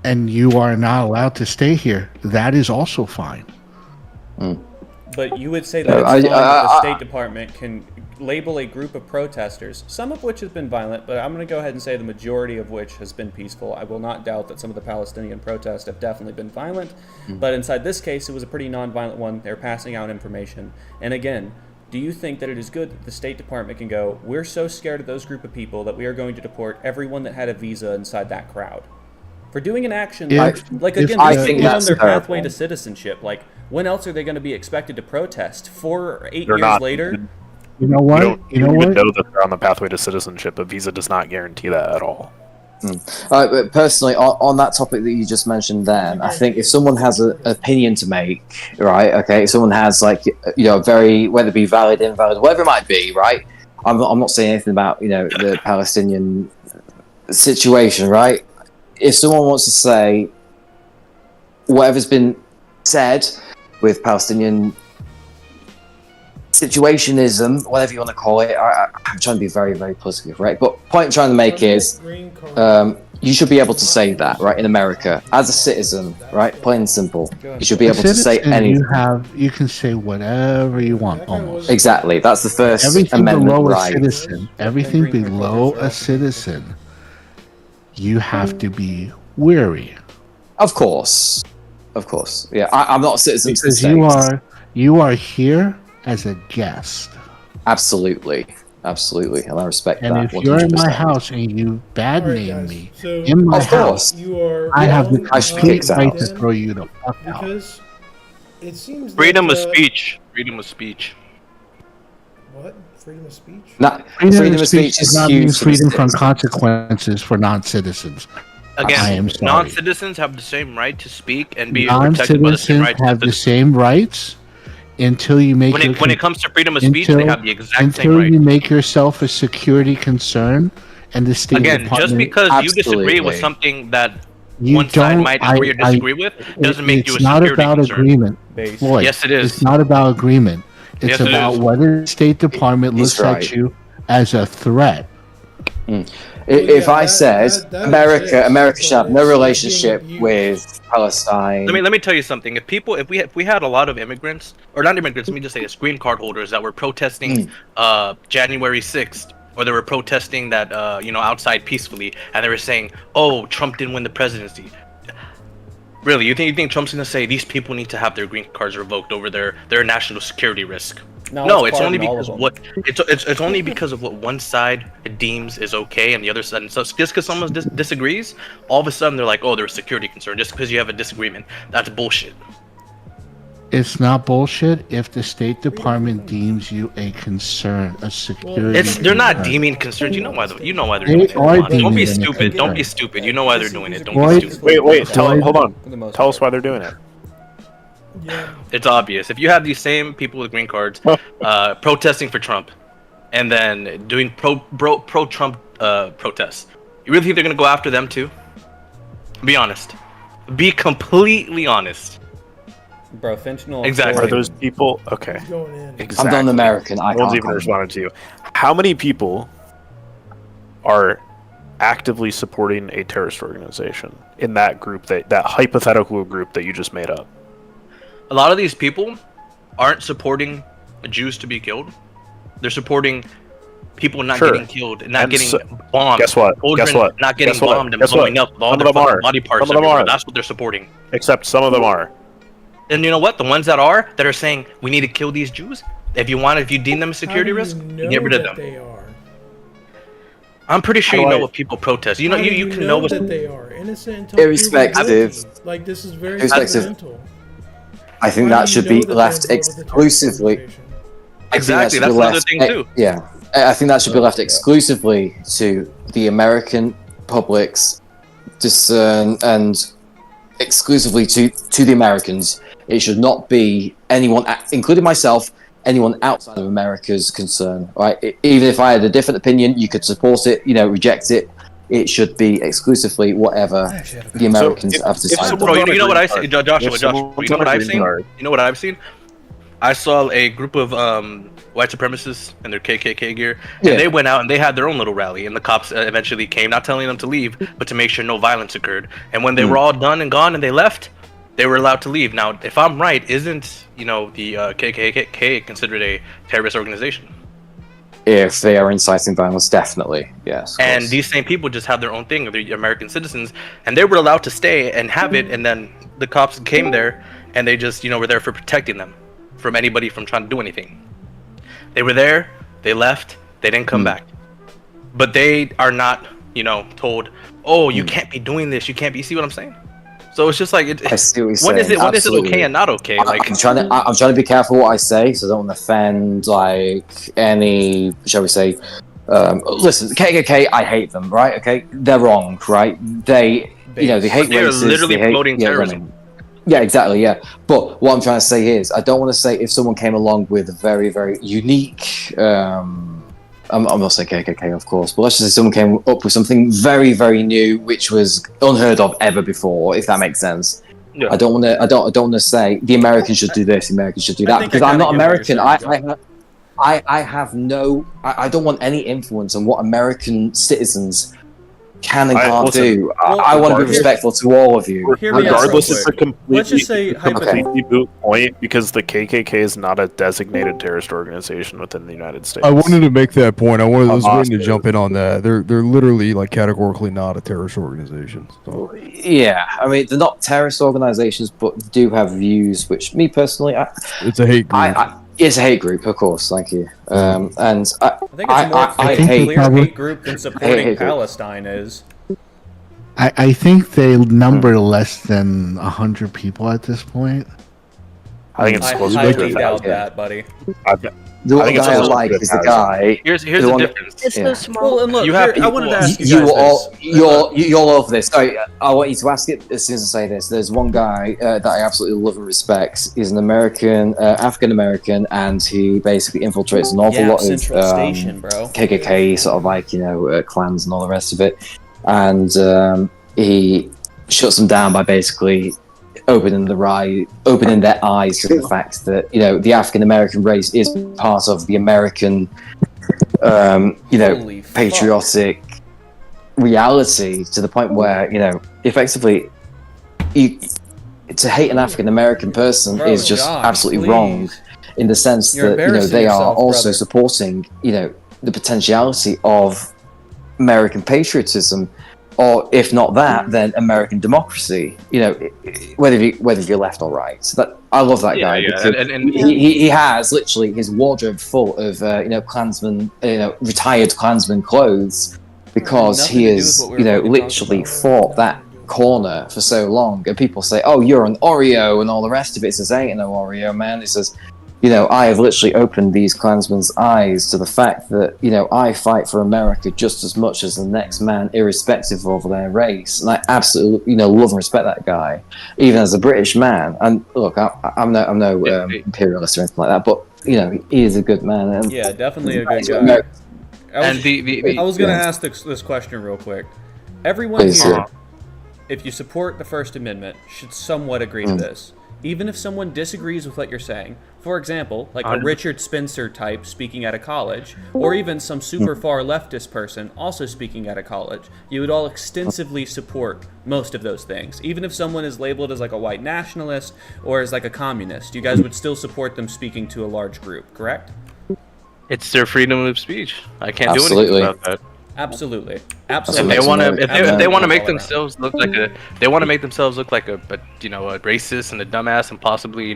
Speaker 19: and you are not allowed to stay here, that is also fine.
Speaker 1: But you would say that it's fine that the State Department can label a group of protesters, some of which has been violent, but I'm going to go ahead and say the majority of which has been peaceful. I will not doubt that some of the Palestinian protests have definitely been violent, but inside this case, it was a pretty non-violent one. They're passing out information. And again, do you think that it is good that the State Department can go, we're so scared of those group of people that we are going to deport everyone that had a visa inside that crowd? For doing an action like again, these people are on their pathway to citizenship. Like, when else are they going to be expected to protest? 4 or 8 years later?
Speaker 19: You know what?
Speaker 7: You don't even know that they're on the pathway to citizenship. A visa does not guarantee that at all.
Speaker 5: But personally, on that topic that you just mentioned then, I think if someone has an opinion to make, right, okay, if someone has, like, you know, very, whether it be valid, invalid, whatever it might be, right, I'm not saying anything about, you know, the Palestinian situation, right? If someone wants to say whatever's been said with Palestinian situationism, whatever you want to call it, I'm trying to be very, very politically correct, but point I'm trying to make is you should be able to say that, right, in America, as a citizen, right, plain and simple. You should be able to say anything.
Speaker 19: You can say whatever you want, almost.
Speaker 5: Exactly, that's the First
Speaker 19: Everything
Speaker 5: Amendment
Speaker 19: below
Speaker 5: right.
Speaker 19: a citizen, everything below a citizen, you have to be wary.
Speaker 5: Of course. Yeah, I'm not a citizen
Speaker 19: because you are here as a guest.
Speaker 5: Absolutely, and I respect that.
Speaker 19: And if you're in my house and you bad name me in my house, I have the complete right to throw you the fuck out.
Speaker 2: Because it seems
Speaker 20: freedom of speech. Freedom of speech.
Speaker 2: What? Freedom of speech?
Speaker 5: Freedom of speech is
Speaker 19: not
Speaker 5: huge.
Speaker 19: Freedom from consequences for non-citizens.
Speaker 20: Again, non-citizens have the same right to speak and be protected by the same
Speaker 19: Non-citizens
Speaker 20: rights.
Speaker 19: have the same rights until you make
Speaker 20: When it comes to freedom of speech, they have the exact same
Speaker 19: until
Speaker 20: right.
Speaker 19: you make yourself a security concern, and the State
Speaker 20: Again,
Speaker 19: Department.
Speaker 20: just because you disagree with something that one side might agree or disagree with doesn't make you a
Speaker 19: It's not
Speaker 20: security
Speaker 19: about
Speaker 20: concern.
Speaker 19: agreement, Floyd.
Speaker 20: Yes, it is.
Speaker 19: It's not about agreement. It's
Speaker 20: Yes, it
Speaker 19: about
Speaker 20: is.
Speaker 19: whether the State Department
Speaker 5: He's
Speaker 19: looks
Speaker 5: right.
Speaker 19: at you as a threat.
Speaker 5: If I said America should have no relationship with Palestine,
Speaker 20: Let me tell you something. If we had a lot of immigrants, or not immigrants, let me just say this, green card holders that were protesting January 6th, or they were protesting that outside peacefully, and they were saying, "Oh, Trump didn't win the presidency." Really, you think Trump's gonna say these people need to have their green cards revoked over their national security risk? No, it's only because it's only because of what one side deems is okay and the other side. And so just because someone disagrees, all of a sudden they're like, "Oh, there's a security concern." Just because you have a disagreement, that's bullshit.
Speaker 19: It's not bullshit if the State Department deems you a concern, a security.
Speaker 20: They're not
Speaker 19: concern.
Speaker 20: deeming concerns. You know why they're
Speaker 19: They
Speaker 20: doing
Speaker 19: are
Speaker 20: it. Come on. Don't
Speaker 19: deeming
Speaker 20: be
Speaker 19: it a
Speaker 20: stupid. Don't be
Speaker 19: concern.
Speaker 20: stupid. You know why they're doing it. Don't
Speaker 19: Floyd-
Speaker 20: be stupid.
Speaker 7: Wait, hold on. Tell us why they're doing it.
Speaker 20: It's obvious. If you have these same people with green cards protesting for Trump, and then doing pro-Trump protests, you really think they're gonna go after them too? Be honest. Be completely honest.
Speaker 1: Bro, fentanyl.
Speaker 20: Exactly.
Speaker 7: Are those people okay? Exactly.
Speaker 5: I'm not an American. I
Speaker 7: No one's
Speaker 5: can't
Speaker 7: even
Speaker 5: comment.
Speaker 7: responded to you. How many people are actively supporting a terrorist organization in that group, that hypothetical group that you just made up?
Speaker 20: A lot of these people aren't supporting Jews to be killed. They're supporting people not
Speaker 7: Sure.
Speaker 20: getting killed and not
Speaker 7: And
Speaker 20: getting
Speaker 7: so-
Speaker 20: bombed.
Speaker 7: Guess what?
Speaker 20: Children
Speaker 7: Guess what?
Speaker 20: not getting
Speaker 7: Guess what?
Speaker 20: bombed and
Speaker 7: Guess what?
Speaker 20: blowing up all
Speaker 7: Some
Speaker 20: their
Speaker 7: of them
Speaker 20: fucking
Speaker 7: are.
Speaker 20: body parts
Speaker 7: Some of them
Speaker 20: everywhere.
Speaker 7: are.
Speaker 20: That's what they're supporting.
Speaker 7: Except some of them are.
Speaker 20: And you know what? The ones that are saying we need to kill these Jews, if you deem them a security risk, you get rid of them.
Speaker 2: They are.
Speaker 20: I'm pretty sure
Speaker 7: How
Speaker 20: you
Speaker 7: do
Speaker 20: know
Speaker 7: I-
Speaker 20: what people protest. You know,
Speaker 2: How do
Speaker 20: you can know what
Speaker 2: that they are innocent until
Speaker 5: Irrespective.
Speaker 2: proven guilty. Like, this is very
Speaker 5: Irrespective.
Speaker 2: fundamental.
Speaker 5: I think
Speaker 2: Why
Speaker 5: that
Speaker 2: do
Speaker 5: should
Speaker 2: you
Speaker 5: be
Speaker 2: know that
Speaker 5: left
Speaker 2: they're involved with the
Speaker 5: exclusively.
Speaker 2: terrorist organization?
Speaker 5: I think that
Speaker 20: Exactly,
Speaker 5: should
Speaker 20: that's
Speaker 5: be
Speaker 20: another
Speaker 5: left-
Speaker 20: thing too.
Speaker 5: Yeah, I think that should be left exclusively to the American public's discern and exclusively to the Americans. It should not be anyone, including myself, anyone outside of America's concern. Right? Even if I had a different opinion, you could support it, reject it. It should be exclusively whatever the Americans have decided.
Speaker 20: Bro, you know what I see, Joshua. You know what I've seen? You know what I've seen? I saw a group of white supremacists in their KKK gear, and they went out and they had their own little rally, and the cops eventually came, not telling them to leave, but to make sure no violence occurred. And when they were all done and gone and they left, they were allowed to leave. Now, if I'm right, isn't the KKK considered a terrorist organization?
Speaker 5: If they are inciting violence, definitely, yes.
Speaker 20: And these same people just have their own thing, they're American citizens, and they were allowed to stay and have it, and then the cops came there, and they just, were there for protecting them from anybody from trying to do anything. They were there, they left, they didn't come back. But they are not, told, oh, you can't be doing this, you can't be, you see what I'm saying? So it's just like,
Speaker 5: I see what you're
Speaker 20: when is
Speaker 5: saying.
Speaker 20: it okay and not okay?
Speaker 5: I'm trying to be careful what I say, so I don't want to offend any, shall we say, listen, KKK, I hate them, right? Okay, they're wrong, right? They hate
Speaker 20: they're
Speaker 5: races.
Speaker 20: literally
Speaker 5: they hate,
Speaker 20: promoting terrorism.
Speaker 5: Yeah, exactly. Yeah, but what I'm trying to say is, I don't want to say if someone came along with a very, very unique. I'm not saying KKK, of course, but let's just say someone came up with something very, very new, which was unheard of ever before, if that makes sense. Yeah. I don't want to say the Americans should do this, the Americans should do that, because I'm not American. I don't want any influence on what American citizens can and can't do. I want to be respectful to all of you.
Speaker 7: Regardless, it's a completely moot point because the KKK is not a designated terrorist organization within the United States.
Speaker 18: I wanted to make that point. I was waiting to jump in on that. They're literally categorically not a terrorist organization. So.
Speaker 5: Yeah, I mean they're not terrorist organizations, but do have views. Which me personally,
Speaker 18: it's a hate group.
Speaker 5: It's a hate group, of course. Thank you. And
Speaker 1: I think it's more a clear hate group than supporting Palestine is.
Speaker 19: I think they number less than 100 people at this point.
Speaker 7: I think it's closer to 1,000.
Speaker 1: I doubt that, buddy.
Speaker 5: The guy I like is the guy.
Speaker 20: Here's the difference.
Speaker 6: It's so small.
Speaker 1: Well, and look, I wanted to ask
Speaker 5: you'll love this. Sorry, I want you to ask it as soon as I say this. There's one guy that I absolutely love and respect. He's an American, African American, and he basically infiltrates an awful lot of KKK sort of clans and all the rest of it. And he shuts them down by basically opening their eyes to the fact that the African American race is part of the American patriotic reality, to the point where effectively to hate an African American person is just absolutely wrong, in the sense that they are also supporting the potentiality of American patriotism. Or if not that, then American democracy. Whether you're left or right. So that I love that guy. Because he has literally his wardrobe full of Klansman, retired Klansman clothes, because he has literally fought that corner for so long. And people say, "Oh, you're an Oreo," and all the rest of it. He says, "I ain't no Oreo, man." He says, I have literally opened these Klansmen's eyes to the fact that, I fight for America just as much as the next man, irrespective of their race. And I absolutely, love and respect that guy, even as a British man. And look, I'm no imperialist or anything like that, but, he is a good man. And
Speaker 1: yeah, definitely a good guy. I was going to ask this question real quick. Everyone here, if you support the First Amendment, should somewhat agree to this. Even if someone disagrees with what you're saying, for example, like a Richard Spencer type speaking at a college, or even some super far leftist person also speaking at a college, you would all extensively support most of those things. Even if someone is labeled as a white nationalist or as a communist, you guys would still support them speaking to a large group, correct?
Speaker 20: It's their freedom of speech. I can't do anything about that.
Speaker 1: Absolutely.
Speaker 20: If they want to make themselves look like a racist and a dumbass and possibly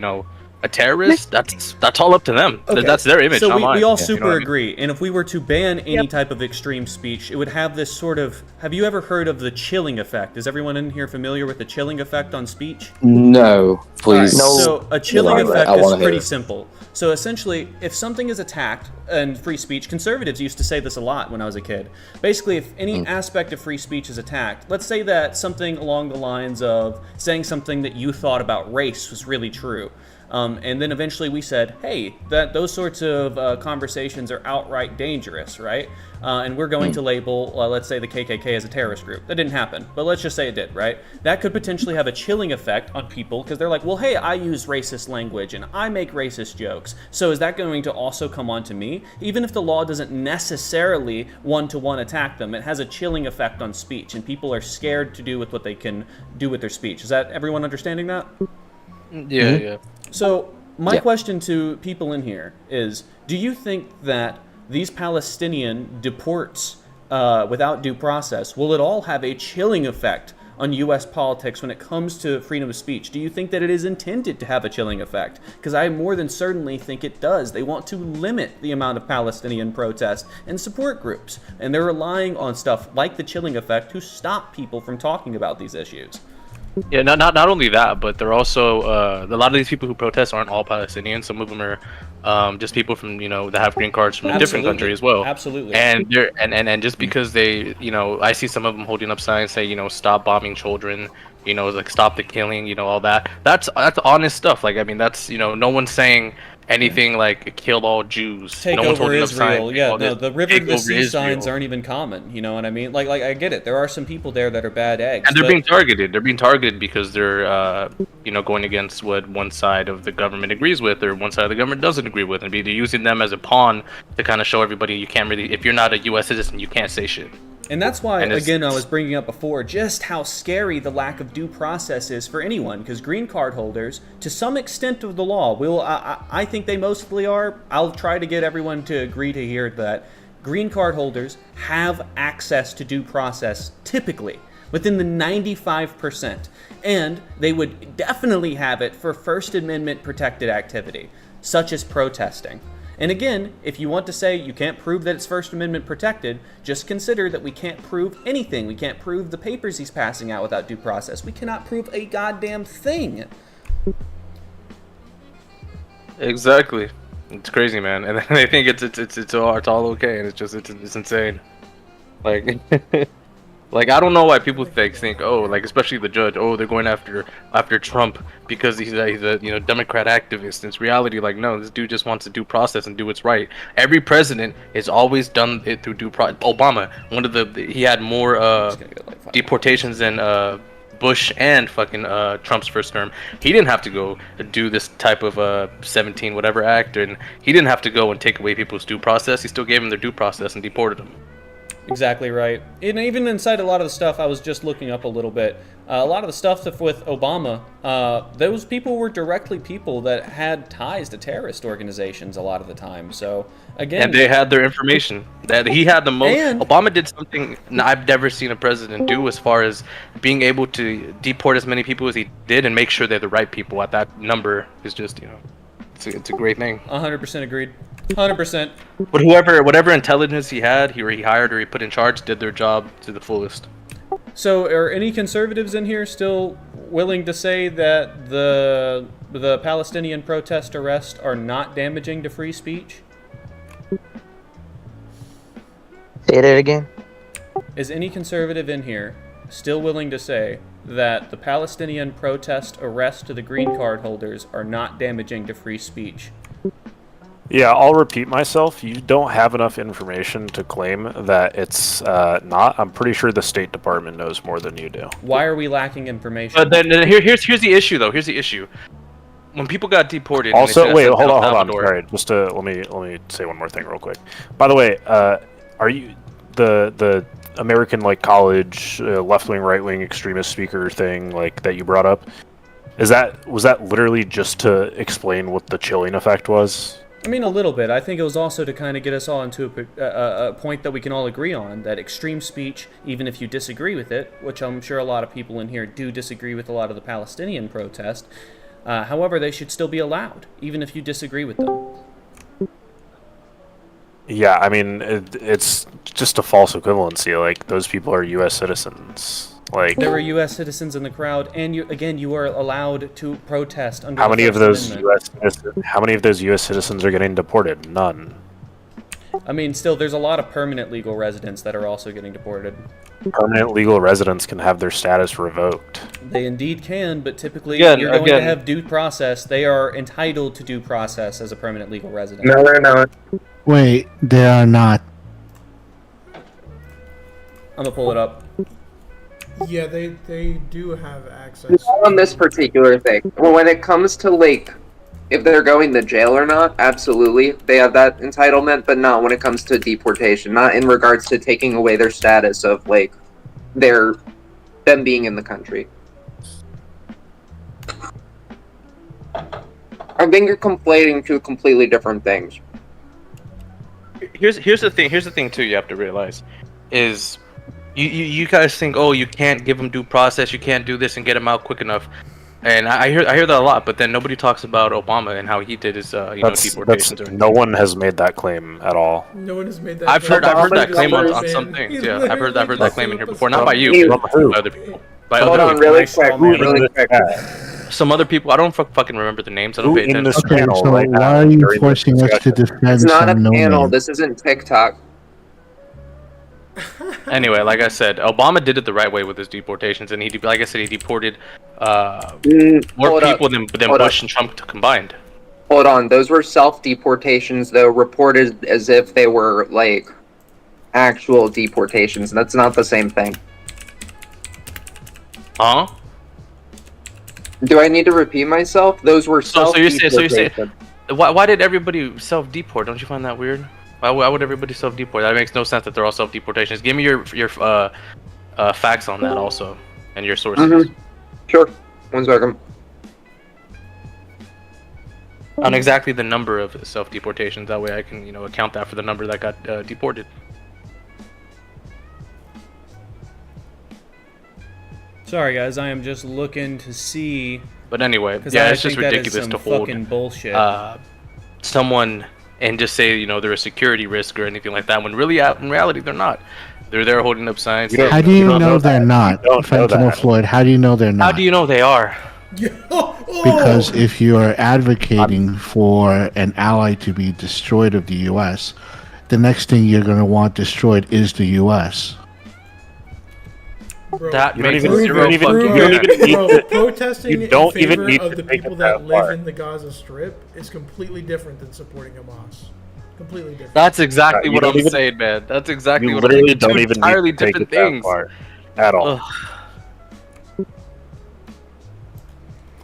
Speaker 20: a terrorist, that's all up to them. Okay. That's their image.
Speaker 1: So we all super agree. And if we were to ban any type of extreme speech, it would have this sort of. Have you ever heard of the chilling effect? Is everyone in here familiar with the chilling effect on speech?
Speaker 5: No, please.
Speaker 1: Right, so a chilling effect is pretty simple. So essentially, if something is attacked, and free speech, conservatives used to say this a lot when I was a kid. Basically, if any aspect of free speech is attacked, let's say that something along the lines of saying something that you thought about race was really true. And then eventually we said, hey, those sorts of conversations are outright dangerous, right? And we're going to label, let's say, the KKK as a terrorist group. That didn't happen, but let's just say it did, right? That could potentially have a chilling effect on people because they're like, well, hey, I use racist language and I make racist jokes. So is that going to also come on to me? Even if the law doesn't necessarily one-to-one attack them, it has a chilling effect on speech, and people are scared to do with what they can do with their speech. Is that everyone understanding that?
Speaker 20: Yeah.
Speaker 1: So my question to people in here is, do you think that these Palestinian deports without due process, will it all have a chilling effect on U.S. politics when it comes to freedom of speech? Do you think that it is intended to have a chilling effect? Because I more than certainly think it does. They want to limit the amount of Palestinian protest and support groups, and they're relying on stuff like the chilling effect to stop people from talking about these issues.
Speaker 20: Yeah, not only that, but they're also a lot of these people who protest aren't all Palestinians. Some of them are just people from that have green cards from a different country as well.
Speaker 1: Absolutely.
Speaker 20: And they're and just because they I see some of them holding up signs say stop bombing children, like stop the killing, all that. That's honest stuff. Like I mean that's no one's saying anything like kill all Jews.
Speaker 1: Take
Speaker 20: no one's
Speaker 1: over
Speaker 20: holding
Speaker 1: Israel.
Speaker 20: up signs,
Speaker 1: Yeah, no, the river to the sea
Speaker 20: Israel.
Speaker 1: signs aren't even common. You know what I mean? Like I get it. There are some people there that are bad eggs.
Speaker 20: And they're being targeted. They're being targeted because they're, going against what one side of the government agrees with, or one side of the government doesn't agree with, and they're using them as a pawn to kind of show everybody you can't really, if you're not a U.S. citizen, you can't say shit.
Speaker 1: And that's why, again, I was bringing up before just how scary the lack of due process is for anyone, because green card holders, to some extent of the law, I think they mostly are. I'll try to get everyone to agree to hear that green card holders have access to due process, typically, within the 95%. And they would definitely have it for First Amendment protected activity, such as protesting. And again, if you want to say you can't prove that it's First Amendment protected, just consider that we can't prove anything. We can't prove the papers he's passing out without due process. We cannot prove a goddamn thing.
Speaker 20: Exactly. It's crazy, man. And they think it's all okay, and it's insane. Like like I don't know why people think especially the judge, they're going after Trump because he's a Democrat activist. It's reality, like no, this dude just wants to due process and do what's right. Every president has always done it through due process. Obama, he had more deportations than Bush and fucking Trump's first term. He didn't have to go do this type of 17 whatever act, and he didn't have to go and take away people's due process. He still gave them their due process and deported them.
Speaker 1: Exactly right. And even inside a lot of the stuff, I was just looking up a little bit. A lot of the stuff with Obama, those people were directly people that had ties to terrorist organizations a lot of the time. So again,
Speaker 20: and they had their information. That he had the most. Obama did something I've never seen a president do, as far as being able to deport as many people as he did and make sure they're the right people at that number. Is just it's a great thing.
Speaker 1: 100% agreed. 100%.
Speaker 20: But whatever intelligence he had, he hired or he put in charge, did their job to the fullest.
Speaker 1: So, are any conservatives in here still willing to say that the Palestinian protest arrests are not damaging to free speech?
Speaker 21: Say that again.
Speaker 1: Is any conservative in here still willing to say that the Palestinian protest arrests to the green card holders are not damaging to free speech?
Speaker 7: Yeah, I'll repeat myself. You don't have enough information to claim that it's not. I'm pretty sure the State Department knows more than you do.
Speaker 1: Why are we lacking information?
Speaker 20: But then here's the issue, though. Here's the issue. When people got deported.
Speaker 7: Also, wait, hold on. Sorry, just let me say one more thing real quick. By the way, are you the American college left wing, right wing extremist speaker thing that you brought up? Was that literally just to explain what the chilling effect was?
Speaker 1: I mean, a little bit. I think it was also to kind of get us all into a point that we can all agree on, that extreme speech, even if you disagree with it, which I'm sure a lot of people in here do disagree with a lot of the Palestinian protest, however, they should still be allowed, even if you disagree with them.
Speaker 7: Yeah, I mean, it's just a false equivalency. Those people are U.S. citizens.
Speaker 1: There were U.S. citizens in the crowd, and you are allowed to protest under
Speaker 7: How many
Speaker 1: the
Speaker 7: of
Speaker 1: First
Speaker 7: those
Speaker 1: Amendment.
Speaker 7: How many of those U.S. citizens are getting deported? None.
Speaker 1: I mean, still, there's a lot of permanent legal residents that are also getting deported.
Speaker 7: Permanent legal residents can have their status revoked.
Speaker 1: They indeed can, but typically
Speaker 3: Again,
Speaker 1: you're going to have due process. They are entitled to due process as a permanent legal resident.
Speaker 3: No, they're not.
Speaker 19: Wait, they are not.
Speaker 1: I'm gonna pull it up.
Speaker 2: Yeah, they do have access.
Speaker 3: Not on this particular thing. Well, when it comes to, like, if they're going to jail or not, absolutely, they have that entitlement, but not when it comes to deportation. Not in regards to taking away their status of, like, them being in the country. I think you're conflating two completely different things.
Speaker 20: Here's the thing too. You have to realize is you guys think, oh, you can't give them due process, you can't do this and get them out quick enough. And I hear that a lot, but then nobody talks about Obama and how he did his deportations.
Speaker 7: No one has made that claim at all.
Speaker 2: No one has made that.
Speaker 20: I've heard that claim on some things. Yeah, I've heard that claim in here before, not by you, but by other people.
Speaker 3: Hold on, really quick.
Speaker 20: Some other people. I don't fucking remember the names. I don't pay attention.
Speaker 19: Okay, so why are you forcing us to defend
Speaker 3: It's not a
Speaker 19: some
Speaker 3: panel.
Speaker 19: no-name?
Speaker 3: This isn't TikTok.
Speaker 20: Anyway, like I said, Obama did it the right way with his deportations, and he deported more people than Bush and Trump combined.
Speaker 3: Hold on, those were self-deportations, though, reported as if they were, like, actual deportations. That's not the same thing.
Speaker 20: Huh?
Speaker 3: Do I need to repeat myself? Those were
Speaker 20: So you're saying,
Speaker 3: self-deportations.
Speaker 20: why did everybody self-deport? Don't you find that weird? Why would everybody self-deport? That makes no sense that they're all self-deportations. Give me your facts on that also, and your sources.
Speaker 3: Sure. 1 second.
Speaker 20: On exactly the number of self-deportations. That way I can, account that for the number that got deported.
Speaker 1: Sorry, guys, I am just looking to see.
Speaker 20: But anyway, yeah, it's just ridiculous to hold
Speaker 1: bullshit.
Speaker 20: Someone and just say, they're a security risk or anything like that, when really, in reality, they're not. They're there holding up signs.
Speaker 19: How do you know they're not? Fentanyl Floyd, how do you know they're not?
Speaker 20: How do you know they are?
Speaker 19: Because if you are advocating for an ally to be destroyed of the U.S., the next thing you're going to want destroyed is the U.S.
Speaker 2: Bro,
Speaker 20: that makes
Speaker 2: protesting in favor of the people that live in the Gaza Strip is completely different than supporting Hamas. Completely different.
Speaker 20: That's exactly what I'm saying, man. That's exactly what I'm saying. Two entirely different things.
Speaker 7: At all.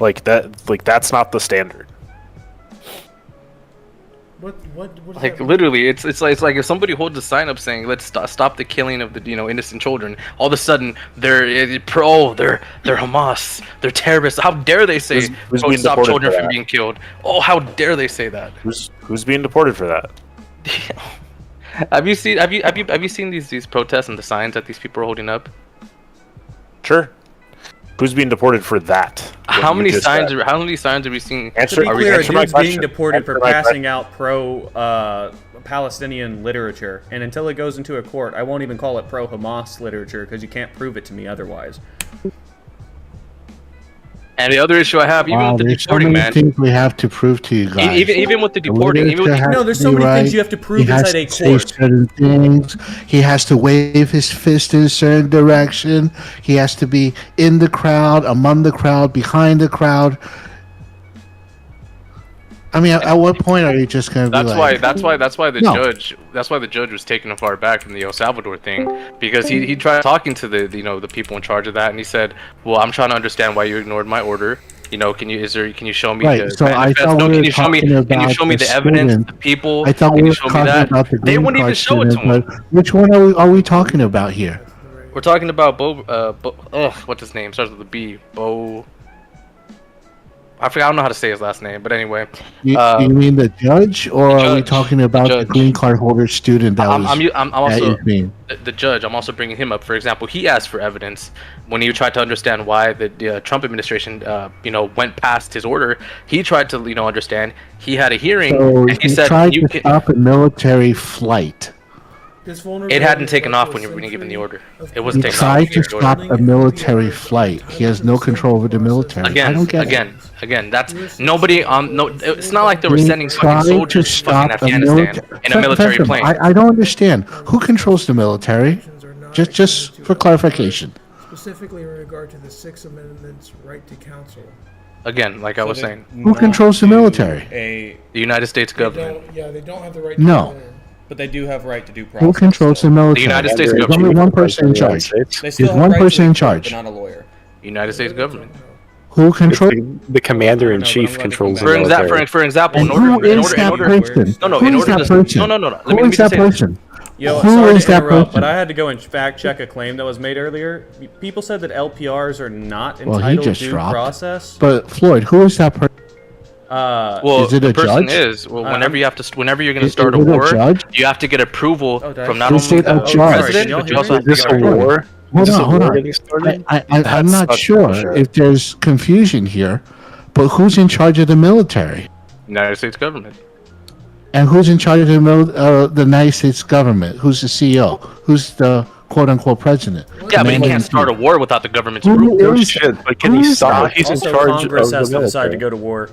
Speaker 7: Like that's not the standard.
Speaker 2: What
Speaker 20: like literally, it's like if somebody holds a sign up saying "Let's stop the killing of the innocent children," all of a sudden they're Hamas, they're terrorists. How dare they say
Speaker 7: who's
Speaker 20: stop children from being killed? Oh, how dare they say that?
Speaker 7: Who's being deported for that?
Speaker 20: Have you seen these protests and the signs that these people are holding up?
Speaker 7: Sure. Who's being deported for that?
Speaker 20: How many signs have we seen?
Speaker 1: To be clear, a dude's being deported for passing out pro-Palestinian literature, and until it goes into a court, I won't even call it pro-Hamas literature because you can't prove it to me otherwise.
Speaker 20: And the other issue I have, even with the deporting, man.
Speaker 19: Things we have to prove to you guys.
Speaker 20: Even with the deporting,
Speaker 1: there's so many things you have to prove inside a court.
Speaker 19: Certain things. He has to wave his fist in a certain direction. He has to be in the crowd, among the crowd, behind the crowd. I mean, at what point are you just going to be like?
Speaker 20: That's why the judge was taken far back from the El Salvador thing, because he tried talking to the people in charge of that, and he said, "Well, I'm trying to understand why you ignored my order. Can you show me the manifesto? Can you show me the evidence? The people?
Speaker 19: I thought we were talking about the green
Speaker 20: They wouldn't even show it to him.
Speaker 19: Which one are we talking about here?
Speaker 20: We're talking about what's his name? Starts with a B. I don't know how to say his last name, but anyway.
Speaker 19: You mean the judge, or are we talking about the green card holder student that
Speaker 20: I'm also the judge. I'm also bringing him up. For example, he asked for evidence when he tried to understand why the Trump administration, went past his order. He tried to, understand. He had a hearing,
Speaker 19: so
Speaker 20: and he said,
Speaker 19: tried to stop a military flight.
Speaker 20: It hadn't taken off when you were given the order. It wasn't
Speaker 19: He
Speaker 20: taken off.
Speaker 19: tried to stop a military flight. He has no control over the military. I don't get it.
Speaker 20: Again. That's nobody. No, it's not like they were sending fucking
Speaker 19: Tried to
Speaker 20: soldiers to fucking
Speaker 19: stop a
Speaker 20: Afghanistan in a military plane.
Speaker 19: I don't understand. Who controls the military? Just for clarification.
Speaker 2: Specifically in regard to the Sixth Amendment's right to counsel.
Speaker 20: Again, like I was saying.
Speaker 19: Who controls the military?
Speaker 20: The United States government.
Speaker 2: They don't have the right.
Speaker 19: No.
Speaker 1: But they do have right to due process.
Speaker 19: Who controls the military?
Speaker 20: The United States
Speaker 19: There's
Speaker 20: government.
Speaker 19: only one person in charge. There's one person in charge.
Speaker 1: Not a lawyer.
Speaker 20: United States government.
Speaker 19: Who controls?
Speaker 7: The commander in chief controls the
Speaker 20: For
Speaker 7: military.
Speaker 20: example,
Speaker 19: And who is that person?
Speaker 20: No.
Speaker 19: Who
Speaker 20: In
Speaker 19: is
Speaker 20: order
Speaker 19: that
Speaker 20: to
Speaker 19: person?
Speaker 20: Let me
Speaker 19: Who is that
Speaker 20: just say this.
Speaker 19: person?
Speaker 1: Yo,
Speaker 19: Who
Speaker 1: sorry
Speaker 19: is
Speaker 1: to
Speaker 19: that
Speaker 1: interrupt,
Speaker 19: person?
Speaker 1: but I had to go and fact check a claim that was made earlier. People said that LPRs are not
Speaker 19: Well, he
Speaker 1: entitled
Speaker 19: just
Speaker 1: to due
Speaker 19: dropped.
Speaker 1: process.
Speaker 19: But Floyd, who is that person?
Speaker 20: Well,
Speaker 19: is it
Speaker 20: the
Speaker 19: a
Speaker 20: person
Speaker 19: judge?
Speaker 20: is whenever you're going to
Speaker 19: Is
Speaker 20: start a
Speaker 19: it a
Speaker 20: war,
Speaker 19: judge?
Speaker 20: you have to get approval from not
Speaker 19: Is
Speaker 20: only
Speaker 19: it a
Speaker 20: the
Speaker 19: judge?
Speaker 20: president, but you also have to
Speaker 7: Is this
Speaker 20: get
Speaker 7: a
Speaker 20: approval.
Speaker 7: war?
Speaker 19: Hold
Speaker 7: Is this
Speaker 19: on,
Speaker 7: a
Speaker 19: hold
Speaker 7: war
Speaker 19: on.
Speaker 7: getting started?
Speaker 19: I'm
Speaker 7: That's
Speaker 19: not
Speaker 7: such
Speaker 19: sure
Speaker 7: bullshit.
Speaker 19: if there's confusion here, but who's in charge of the military?
Speaker 20: United States government.
Speaker 19: And who's in charge of the United States government? Who's the CEO? Who's the quote-unquote president?
Speaker 20: Yeah, but you
Speaker 19: Commander in
Speaker 20: can't start a
Speaker 19: chief.
Speaker 20: war without the government's
Speaker 19: Who
Speaker 20: approval.
Speaker 19: is-
Speaker 7: Shit, but can
Speaker 19: who
Speaker 7: he
Speaker 19: is
Speaker 7: stop?
Speaker 19: that?
Speaker 7: He's in
Speaker 1: Also,
Speaker 7: charge
Speaker 1: Congress
Speaker 7: of
Speaker 1: has
Speaker 7: the
Speaker 1: to decide to
Speaker 7: military.
Speaker 1: go to war.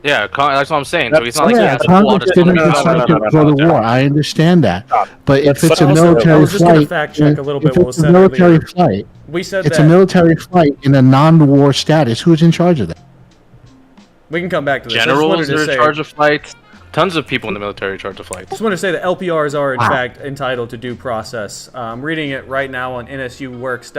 Speaker 20: Yeah, that's what I'm saying. So it's not like he
Speaker 19: Yeah,
Speaker 20: has a full
Speaker 19: Congress didn't decide to go to war. I understand that, but if it's a
Speaker 1: Also, I
Speaker 19: military
Speaker 1: was just gonna
Speaker 19: flight,
Speaker 1: fact check a little bit
Speaker 19: if
Speaker 1: what was
Speaker 19: it's a
Speaker 1: said
Speaker 19: military
Speaker 1: earlier.
Speaker 19: flight,
Speaker 1: We said
Speaker 19: it's
Speaker 1: that
Speaker 19: a military flight in a non-war status. Who's in charge of that?
Speaker 1: we can come back to this. I just
Speaker 20: generals
Speaker 1: wanted to
Speaker 20: are in
Speaker 1: say-
Speaker 20: charge of flights. Tons of people in the military are in charge of flights.
Speaker 1: Just want to say that LPRs are in
Speaker 19: Wow.
Speaker 1: fact entitled to due process. I'm reading it right now on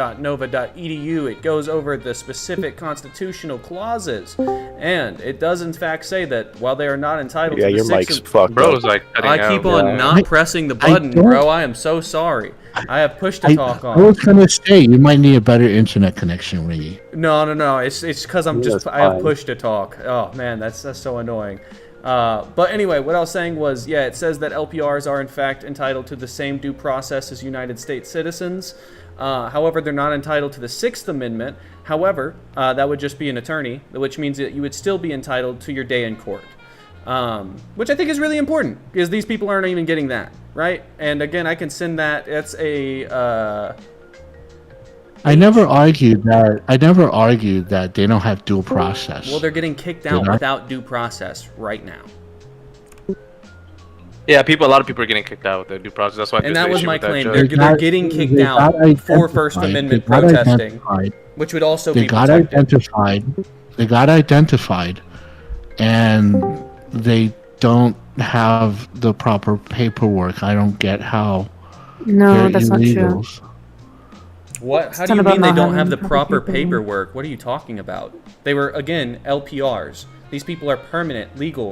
Speaker 1: nsuworks.nova.edu. It goes over the specific constitutional clauses, and it does in fact say that while they are not entitled
Speaker 7: Yeah,
Speaker 1: to the
Speaker 7: your
Speaker 1: sixth
Speaker 7: mic's fucked
Speaker 20: Bro's
Speaker 7: up.
Speaker 20: like cutting
Speaker 1: I
Speaker 20: out.
Speaker 1: keep on
Speaker 7: Yeah.
Speaker 1: not pressing the button,
Speaker 19: don't-
Speaker 1: bro. I am so sorry. I have push to talk
Speaker 19: I
Speaker 1: on.
Speaker 19: was gonna say you might need a better internet connection, Riggy.
Speaker 1: No. It's because I'm
Speaker 7: Yeah,
Speaker 1: just
Speaker 7: that's
Speaker 1: I have
Speaker 7: fine.
Speaker 1: push to talk. Oh man, that's so annoying. But anyway, what I was saying was, yeah, it says that LPRs are in fact entitled to the same due process as United States citizens. However, they're not entitled to the Sixth Amendment. However, that would just be an attorney, which means that you would still be entitled to your day in court. Which I think is really important because these people aren't even getting that, right? And again, I can send that. It's a
Speaker 19: I never argued that they don't have due process.
Speaker 1: well, they're getting kicked out
Speaker 19: Did I?
Speaker 1: without due process right now.
Speaker 20: Yeah, a lot of people are getting kicked out with the due process. That's why.
Speaker 1: And that was my claim.
Speaker 20: Judge.
Speaker 1: They're getting kicked out for First Amendment protesting, which would also
Speaker 19: They
Speaker 1: be
Speaker 19: got
Speaker 1: protected.
Speaker 19: identified. They got identified, and they don't have the proper paperwork. I don't get how.
Speaker 4: No,
Speaker 19: they're
Speaker 4: that's not true.
Speaker 19: illegals.
Speaker 1: What? How
Speaker 4: It's
Speaker 1: do you
Speaker 4: not
Speaker 1: mean
Speaker 4: about
Speaker 1: they
Speaker 4: not
Speaker 1: don't
Speaker 4: having
Speaker 1: have the
Speaker 4: the
Speaker 1: proper
Speaker 4: proper
Speaker 1: paperwork? What are you talking about? They were again LPRs. These people are permanent legal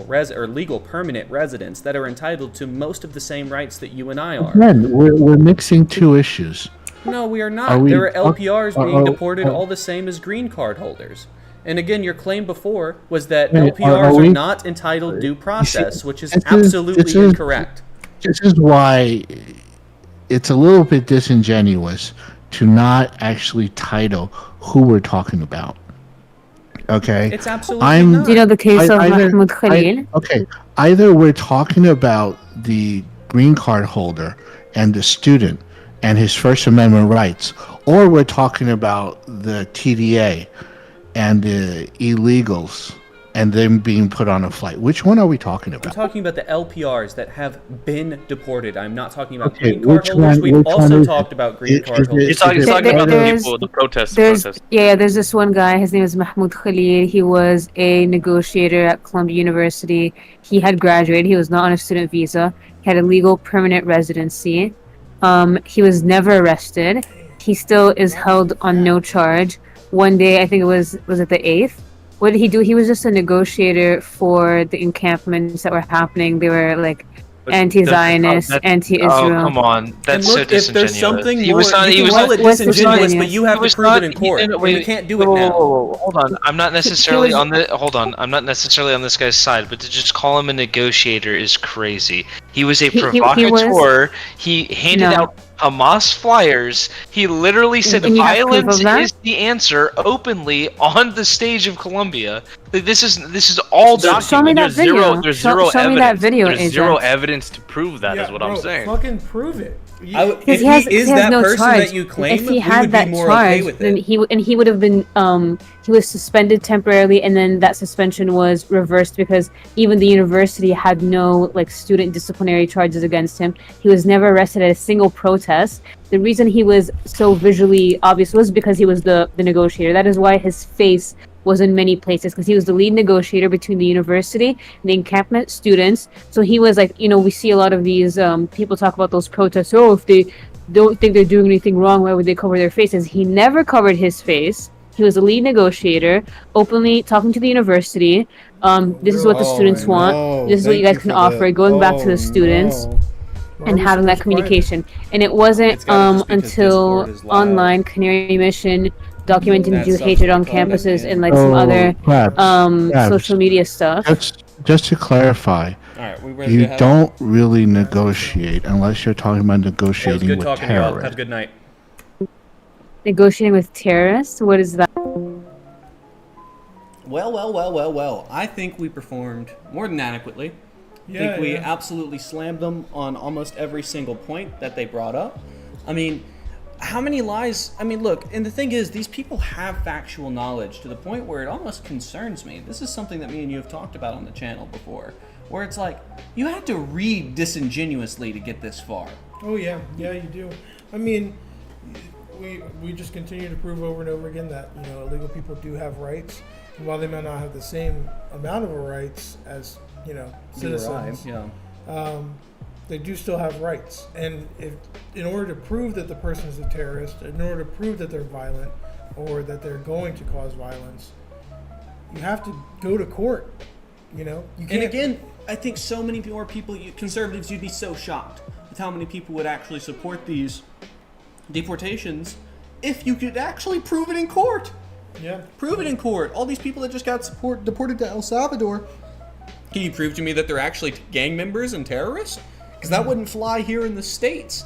Speaker 1: permanent residents that are entitled to most of the same rights that you and I are.
Speaker 19: Again, we're mixing two issues.
Speaker 1: No, we are
Speaker 19: Are
Speaker 1: not.
Speaker 19: we-
Speaker 1: There are LPRs being
Speaker 19: are-
Speaker 1: deported
Speaker 19: are-
Speaker 1: all the same as green card holders. And again, your claim before was that
Speaker 19: Wait,
Speaker 1: LPRs
Speaker 19: are
Speaker 1: are
Speaker 19: we-
Speaker 1: not entitled due process, which is
Speaker 19: this is-
Speaker 1: absolutely
Speaker 19: this is-
Speaker 1: incorrect.
Speaker 19: This is why it's a little bit disingenuous to not actually title who we're talking about. Okay,
Speaker 1: It's absolutely not.
Speaker 4: Do you know the case of
Speaker 19: either-
Speaker 4: Mahmoud Khalil?
Speaker 19: okay, either we're talking about the green card holder and the student and his First Amendment rights, or we're talking about the TDA and the illegals and them being put on a flight. Which one are we talking
Speaker 1: I'm
Speaker 19: about?
Speaker 1: talking about the LPRs that have been deported. I'm not talking about
Speaker 19: Okay,
Speaker 1: green card
Speaker 19: which
Speaker 1: holders.
Speaker 19: one-
Speaker 1: We've
Speaker 19: which
Speaker 1: also
Speaker 19: one is
Speaker 1: talked
Speaker 19: it?
Speaker 1: about green card
Speaker 19: Is it-
Speaker 1: holders.
Speaker 20: He's talking about the
Speaker 4: There's-
Speaker 20: people, the protest.
Speaker 4: There's this one guy. His name is Mahmoud Khalil. He was a negotiator at Columbia University. He had graduated. He was not on a student visa. He had a legal permanent residency. He was never arrested. He still is held on no charge. One day, I think it was it the 8th? What did he do? He was just a negotiator for the encampments that were happening. They were like anti-Zionist, anti-Israel.
Speaker 22: Oh, come on. That's so
Speaker 1: And look, if there's
Speaker 22: disingenuous.
Speaker 1: something
Speaker 22: He
Speaker 1: more,
Speaker 22: was not,
Speaker 1: you
Speaker 22: he
Speaker 1: can
Speaker 22: was
Speaker 1: call
Speaker 22: not,
Speaker 1: it
Speaker 4: What's
Speaker 1: disingenuous, but
Speaker 4: disingenuous?
Speaker 1: you have
Speaker 22: He
Speaker 1: to
Speaker 22: was
Speaker 1: prove
Speaker 22: not-
Speaker 1: it in court.
Speaker 22: he-
Speaker 1: and
Speaker 22: wait,
Speaker 1: you can't do it
Speaker 22: whoa,
Speaker 1: now.
Speaker 22: whoa, whoa, hold on. I'm not necessarily
Speaker 4: was-
Speaker 22: on the. Hold on. I'm not necessarily on this guy's side, but to just call him a negotiator is crazy. He was a
Speaker 4: He
Speaker 22: provocateur. He handed
Speaker 4: No.
Speaker 22: out Hamas flyers. He literally said
Speaker 4: And you have proof
Speaker 22: violence
Speaker 4: of that?
Speaker 22: is the answer openly on the stage of Columbia. Like, this is all
Speaker 4: Show me
Speaker 22: documented.
Speaker 4: that video.
Speaker 20: There's
Speaker 4: Show-
Speaker 20: zero
Speaker 4: show
Speaker 20: evidence.
Speaker 4: me that video,
Speaker 20: There's
Speaker 4: Ajax.
Speaker 20: zero evidence to prove that. Is what I'm saying.
Speaker 2: Fucking prove it.
Speaker 1: If he is that person that you claim,
Speaker 4: if he had that charge, then he would have been he was suspended temporarily, and then that suspension was reversed because even the university had no like student disciplinary charges against him. He was never arrested at a single protest. The reason he was so visually obvious was because he was the negotiator. That is why his face was in many places, because he was the lead negotiator between the university and the encampment students. So he was like, we see a lot of these people talk about those protests. Oh, if they don't think they're doing anything wrong, why would they cover their faces? He never covered his face. He was the lead negotiator, openly talking to the university. This is what the students want. This is what you guys can offer. Going back to the students. And having that communication. And it wasn't until online Canary Mission documenting the hatred on campuses and like some other social media stuff.
Speaker 19: Just to clarify, you don't really negotiate unless you're talking about negotiating with terrorists.
Speaker 1: Have a good night.
Speaker 4: Negotiating with terrorists? What is that?
Speaker 1: Well. I think we performed more than adequately. I think we absolutely slammed them on almost every single point that they brought up. I mean, how many lies? I mean, look, and the thing is, these people have factual knowledge to the point where it almost concerns me. This is something that me and you have talked about on the channel before, where it's like, you had to read disingenuously to get this far.
Speaker 2: Oh, yeah, you do. I mean, we just continue to prove over and over again that, illegal people do have rights. And while they may not have the same amount of rights as, citizens, they do still have rights. And in order to prove that the person is a terrorist, in order to prove that they're violent or that they're going to cause violence, you have to go to court. You can't.
Speaker 1: And again, I think so many more people, conservatives, you'd be so shocked with how many people would actually support these deportations if you could actually prove it in court.
Speaker 2: Yeah.
Speaker 1: Prove it in court. All these people that just got deported to El Salvador, can you prove to me that they're actually gang members and terrorists? Because that wouldn't fly here in the States.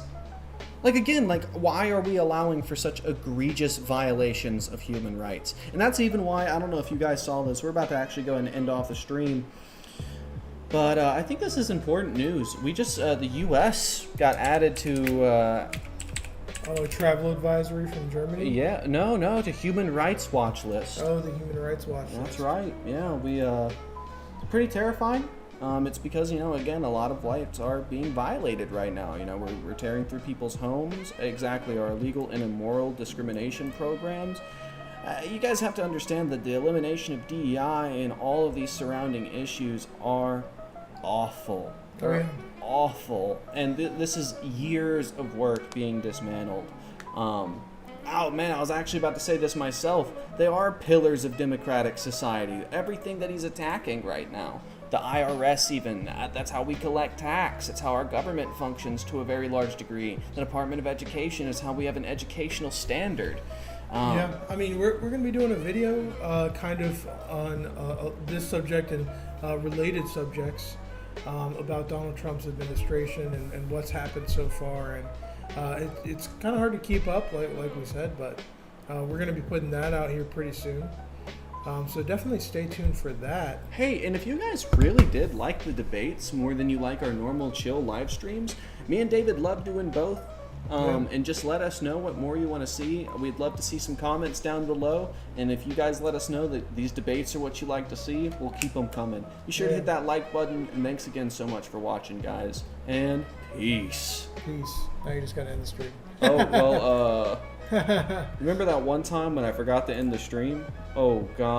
Speaker 1: Like, again, why are we allowing for such egregious violations of human rights? And that's even why, I don't know if you guys saw this, we're about to actually go and end off the stream. But I think this is important news. We just, the U.S. got added to...
Speaker 2: travel advisory from Germany?
Speaker 1: Yeah, no, to Human Rights Watch list.
Speaker 2: Oh, the Human Rights Watch list.
Speaker 1: That's right, yeah, we, pretty terrifying. It's because, again, a lot of rights are being violated right now. We're tearing through people's homes. Exactly, our illegal and immoral discrimination programs. You guys have to understand that the elimination of DEI and all of these surrounding issues are awful. They're awful. And this is years of work being dismantled. Oh man, I was actually about to say this myself. They are pillars of democratic society. Everything that he's attacking right now. The IRS even, that's how we collect tax. It's how our government functions to a very large degree. The Department of Education is how we have an educational standard.
Speaker 2: Yeah, I mean, we're going to be doing a video kind of on this subject and related subjects about Donald Trump's administration and what's happened so far. And it's kind of hard to keep up, like we said, but we're going to be putting that out here pretty soon. So definitely stay tuned for that.
Speaker 1: Hey, and if you guys really did like the debates more than you like our normal chill live streams, me and David love doing both. And just let us know what more you want to see. We'd love to see some comments down below. And if you guys let us know that these debates are what you like to see, we'll keep them coming. Be sure to hit that like button. And thanks again so much for watching, guys. And peace.
Speaker 2: Peace. Now you just got to end the stream.
Speaker 1: Oh, well, remember that one time when I forgot to end the stream? Oh, God.